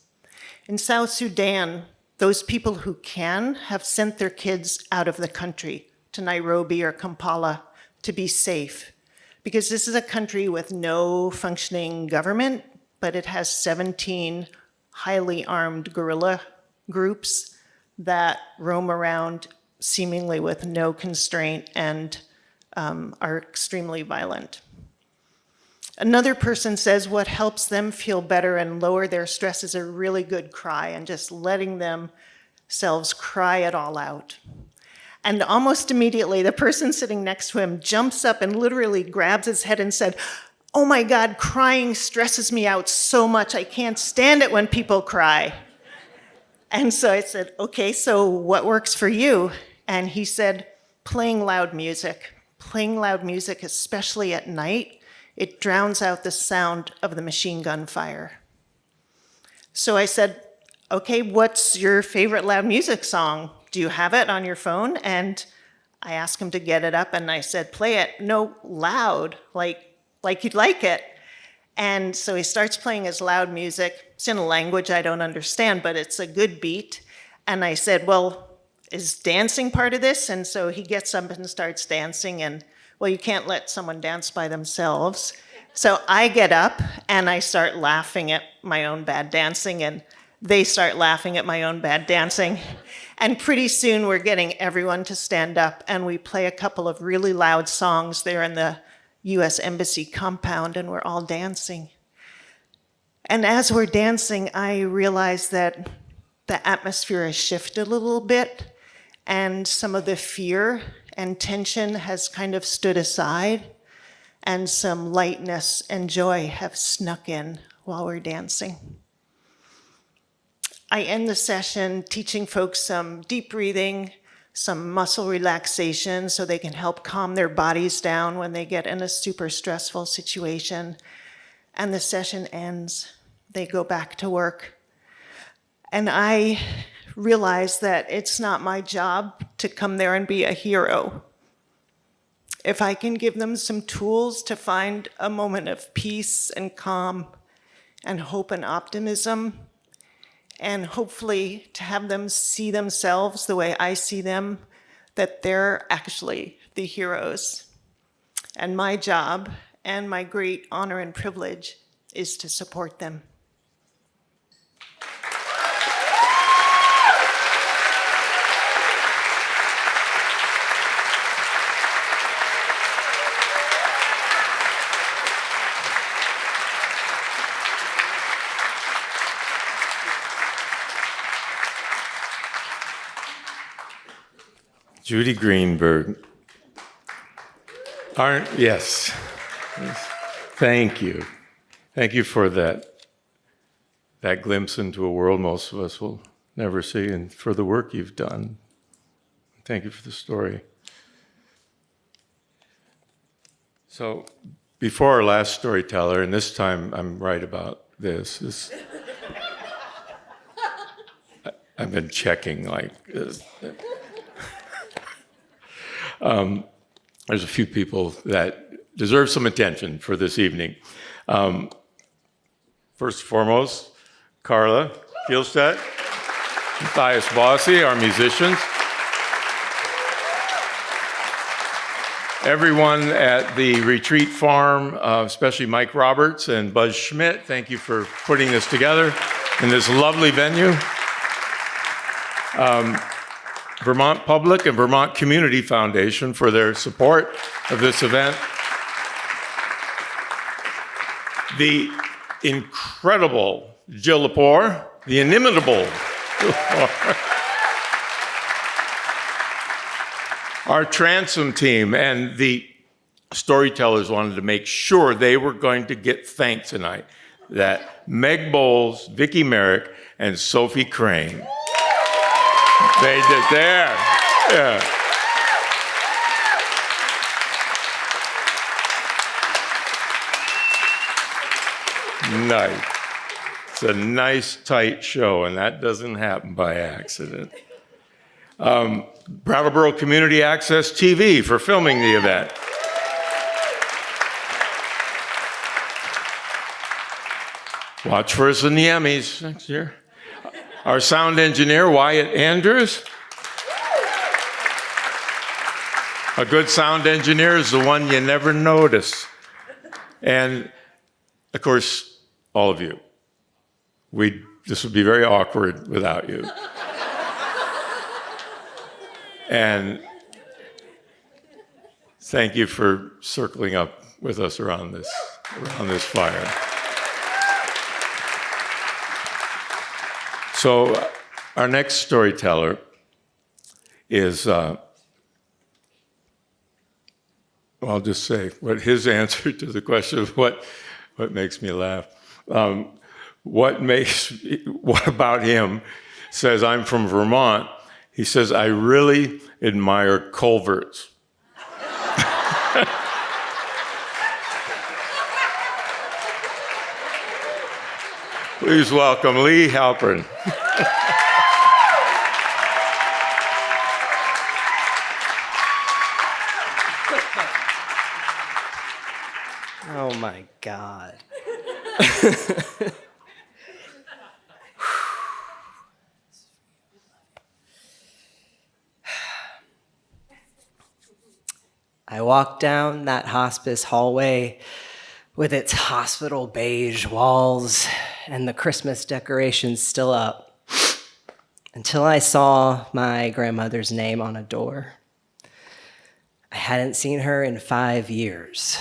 In South Sudan, those people who can have sent their kids out of the country to Nairobi or Kampala to be safe, because this is a country with no functioning government, but it has 17 highly armed guerrilla groups that roam around seemingly with no constraint and are extremely violent. Another person says what helps them feel better and lower their stress is a really good cry and just letting themselves cry it all out. And almost immediately, the person sitting next to him jumps up and literally grabs his head and said, "Oh my God, crying stresses me out so much. I can't stand it when people cry." And so I said, "Okay, so what works for you?" And he said, playing loud music, especially at night. It drowns out the sound of the machine gun fire. So I said, "Okay, what's your favorite loud music song? Do you have it on your phone?" And I asked him to get it up, and I said, "Play it." "No, loud, like you'd like it." And so he starts playing his loud music. It's in a language I don't understand, but it's a good beat. And I said, well, is dancing part of this? And so he gets up and starts dancing. And well, you can't let someone dance by themselves. So I get up and I start laughing at my own bad dancing, and they start laughing at my own bad dancing. And pretty soon we're getting everyone to stand up, and we play a couple of really loud songs there in the US Embassy compound, and we're all dancing. And as we're dancing, I realize that the atmosphere has shifted a little bit, and some of the fear and tension has kind of stood aside, and some lightness and joy have snuck in while we're dancing. I end the session teaching folks some deep breathing, some muscle relaxation so they can help calm their bodies down when they get in a super stressful situation. And the session ends. They go back to work. And I realize that it's not my job to come there and be a hero. If I can give them some tools to find a moment of peace and calm and hope and optimism, and hopefully to have them see themselves the way I see them, that they're actually the heroes. And my job and my great honor and privilege is to support them. Judy Greenberg. Yes. Thank you. Thank you for that glimpse into a world most of us will never see, and for the work you've done. Thank you for the story. So before our last storyteller, and this time I'm right about this I've been checking like this. There's a few people that deserve some attention for this evening. First and foremost, Carla Kielstedt, Matthias Bossi, our musicians. Everyone at the retreat farm, especially Mike Roberts and Buzz Schmidt, thank you for putting this together in this lovely venue. Vermont Public and Vermont Community Foundation for their support of this event. The incredible Jill Lepore, the inimitable Jill Lepore. Our Transom team and the storytellers wanted to make sure they were going to get thanked tonight. That Meg Bowles, Vicki Merrick, and Sophie Crane. They did there. Yeah. Nice. It's a nice, tight show, and that doesn't happen by accident. Brattleboro Community Access TV for filming the event. Watch for us in the Emmys next year. Our sound engineer, Wyatt Andrews. A good sound engineer is the one you never notice. And, of course, all of you. This would be very awkward without you. And thank you for circling up with us around this fire. So our next storyteller is, I'll just say what his answer to the question of what makes me laugh. What about him says, I'm from Vermont. He says, I really admire culverts. Please welcome Lee Halpern. Oh my God. I walked down that hospice hallway with its hospital beige walls and the Christmas decorations still up until I saw my grandmother's name on a door. I hadn't seen her in 5 years.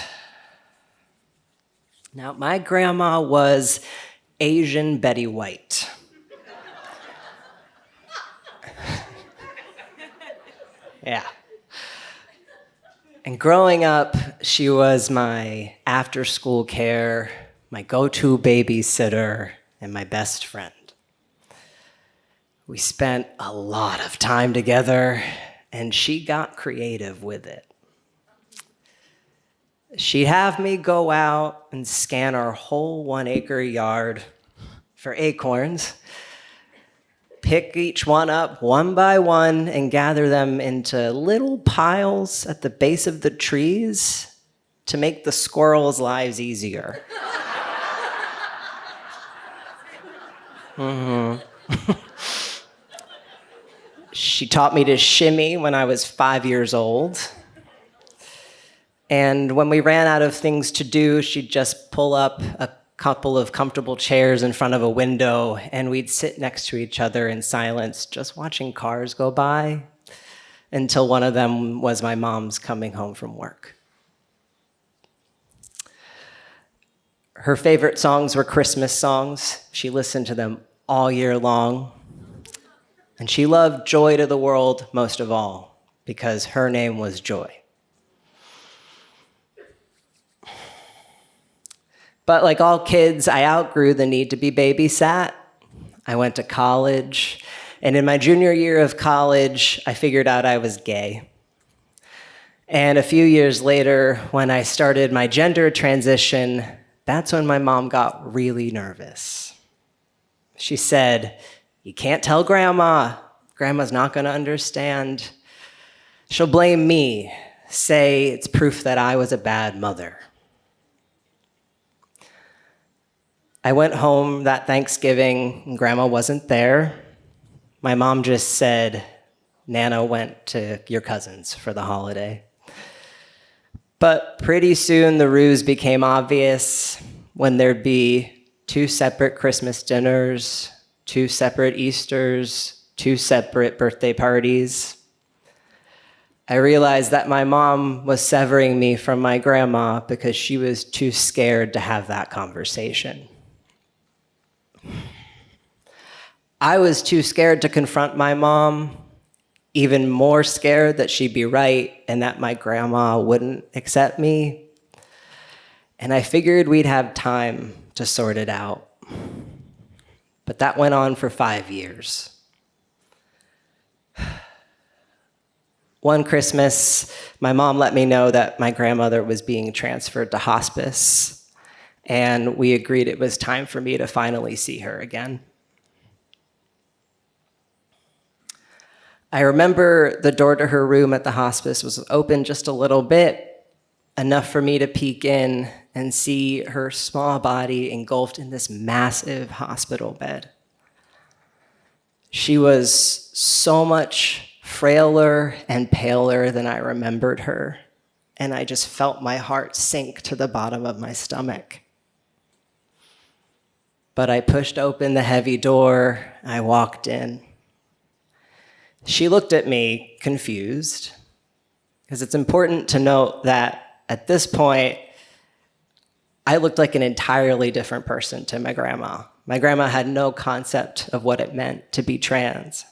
Now, my grandma was Asian Betty White. Yeah. And growing up, she was my after-school care, my go-to babysitter, and my best friend. We spent a lot of time together, and she got creative with it. She'd have me go out and scan our whole 1-acre yard for acorns, pick each one up one by one and gather them into little piles at the base of the trees to make the squirrels' lives easier. She taught me to shimmy when I was 5 years old. And when we ran out of things to do, she'd just pull up a couple of comfortable chairs in front of a window, and we'd sit next to each other in silence, just watching cars go by, until one of them was my mom's coming home from work. Her favorite songs were Christmas songs. She listened to them all year long. And she loved Joy to the World most of all, because her name was Joy. But like all kids, I outgrew the need to be babysat. I went to college, and in my junior year of college, I figured out I was gay. And a few years later, when I started my gender transition, that's when my mom got really nervous. She said, "You can't tell Grandma. Grandma's not going to understand. She'll blame me, say it's proof that I was a bad mother." I went home that Thanksgiving, and Grandma wasn't there. My mom just said, "Nana went to your cousin's for the holiday." But pretty soon the ruse became obvious when there'd be 2 separate Christmas dinners, 2 separate Easters, 2 separate birthday parties. I realized that my mom was severing me from my grandma because she was too scared to have that conversation. I was too scared to confront my mom, even more scared that she'd be right and that my grandma wouldn't accept me. And I figured we'd have time to sort it out. But that went on for 5 years. One Christmas, my mom let me know that my grandmother was being transferred to hospice, and we agreed it was time for me to finally see her again. I remember the door to her room at the hospice was open just a little bit, enough for me to peek in and see her small body engulfed in this massive hospital bed. She was so much frailer and paler than I remembered her, and I just felt my heart sink to the bottom of my stomach. But I pushed open the heavy door, I walked in. She looked at me confused, because it's important to note that at this point, I looked like an entirely different person to my grandma. My grandma had no concept of what it meant to be trans.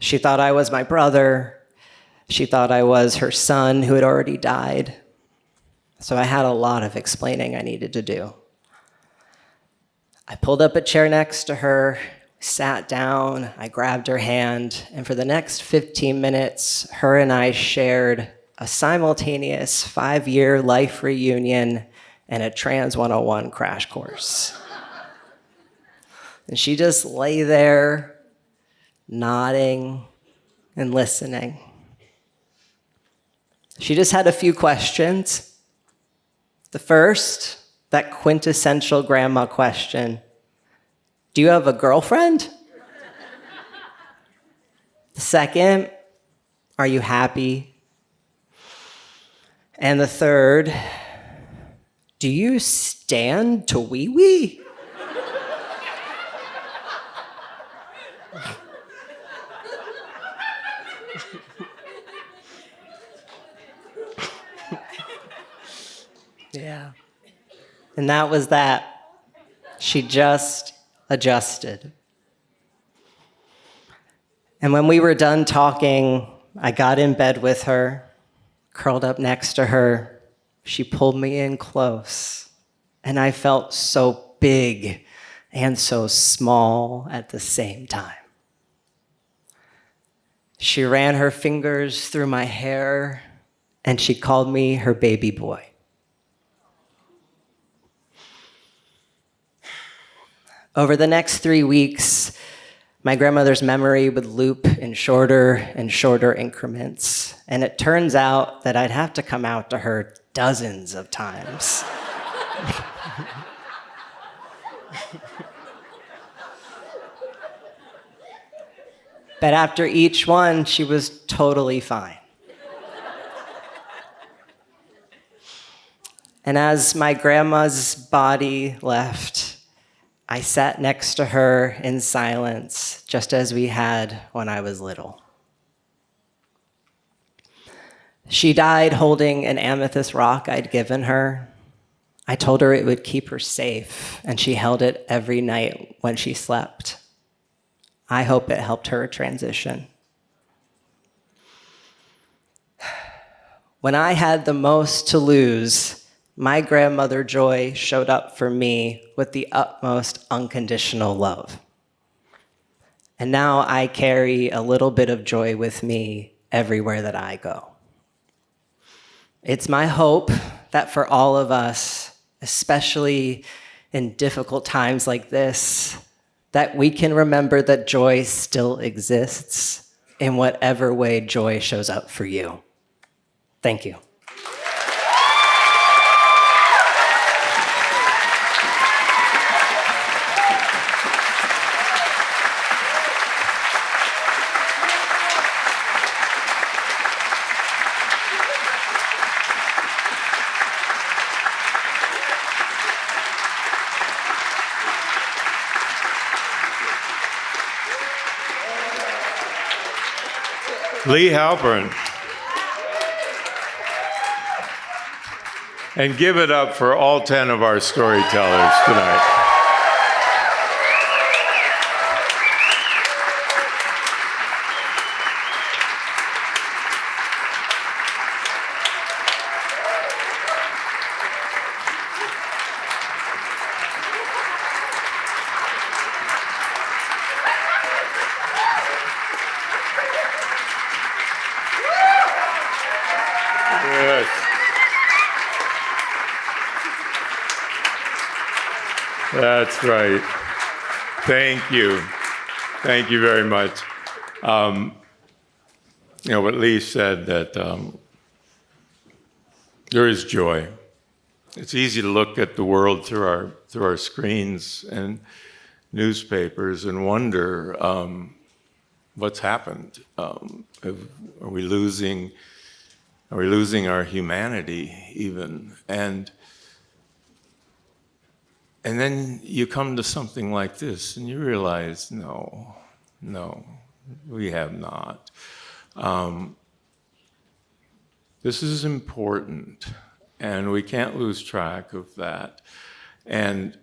She thought I was my brother. She thought I was her son who had already died. So I had a lot of explaining I needed to do. I pulled up a chair next to her, sat down, I grabbed her hand, and for the next 15 minutes, her and I shared a simultaneous 5-year life reunion and a Trans 101 crash course. And she just lay there, nodding and listening. She just had a few questions. The first that quintessential grandma question, do you have a girlfriend? The second, are you happy? And the third, do you stand to wee-wee? Yeah. And that was that. She just adjusted. And when we were done talking, I got in bed with her, curled up next to her. She pulled me in close, and I felt so big and so small at the same time. She ran her fingers through my hair, and she called me her baby boy. Over the next 3 weeks, my grandmother's memory would loop in shorter and shorter increments, and it turns out that I'd have to come out to her dozens of times. But after each one, she was totally fine. And as my grandma's body left, I sat next to her in silence, just as we had when I was little. She died holding an amethyst rock I'd given her. I told her it would keep her safe, and she held it every night when she slept. I hope it helped her transition. When I had the most to lose, my grandmother Joy showed up for me with the utmost unconditional love. And now I carry a little bit of joy with me everywhere that I go. It's my hope that for all of us, especially in difficult times like this, that we can remember that joy still exists in whatever way joy shows up for you. Thank you. Lee Halpern. And give it up for all 10 of our storytellers tonight. That's right. Thank you. Thank you very much. You know, what Lee said, that there is joy. It's easy to look at the world through our screens and newspapers and wonder what's happened. Are we losing our humanity even? And then you come to something like this and you realize, no, we have not. This is important, and we can't lose track of that. And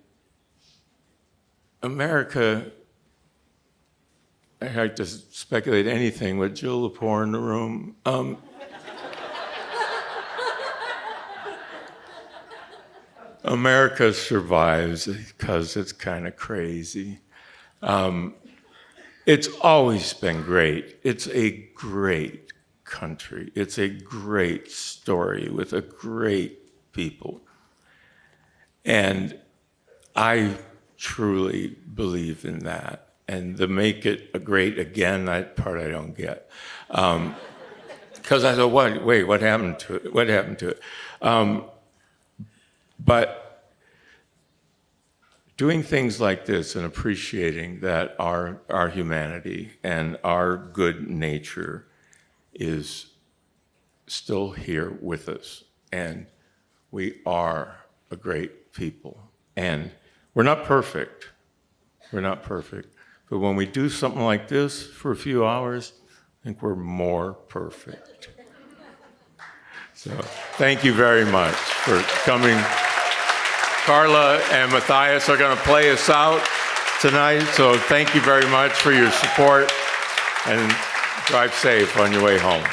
America, I hate to speculate anything with Jill Lepore in the room. America survives because it's kind of crazy. It's always been great. It's a great country. It's a great story with a great people. And I truly believe in that. And to make it a great again, that part I don't get. Because I thought, what happened to it? What happened to it? But doing things like this and appreciating that our humanity and our good nature is still here with us. And we are a great people. And we're not perfect. We're not perfect. But when we do something like this for a few hours, I think we're more perfect. So thank you very much for coming. Carla and Matthias are going to play us out tonight. So thank you very much for your support, and drive safe on your way home.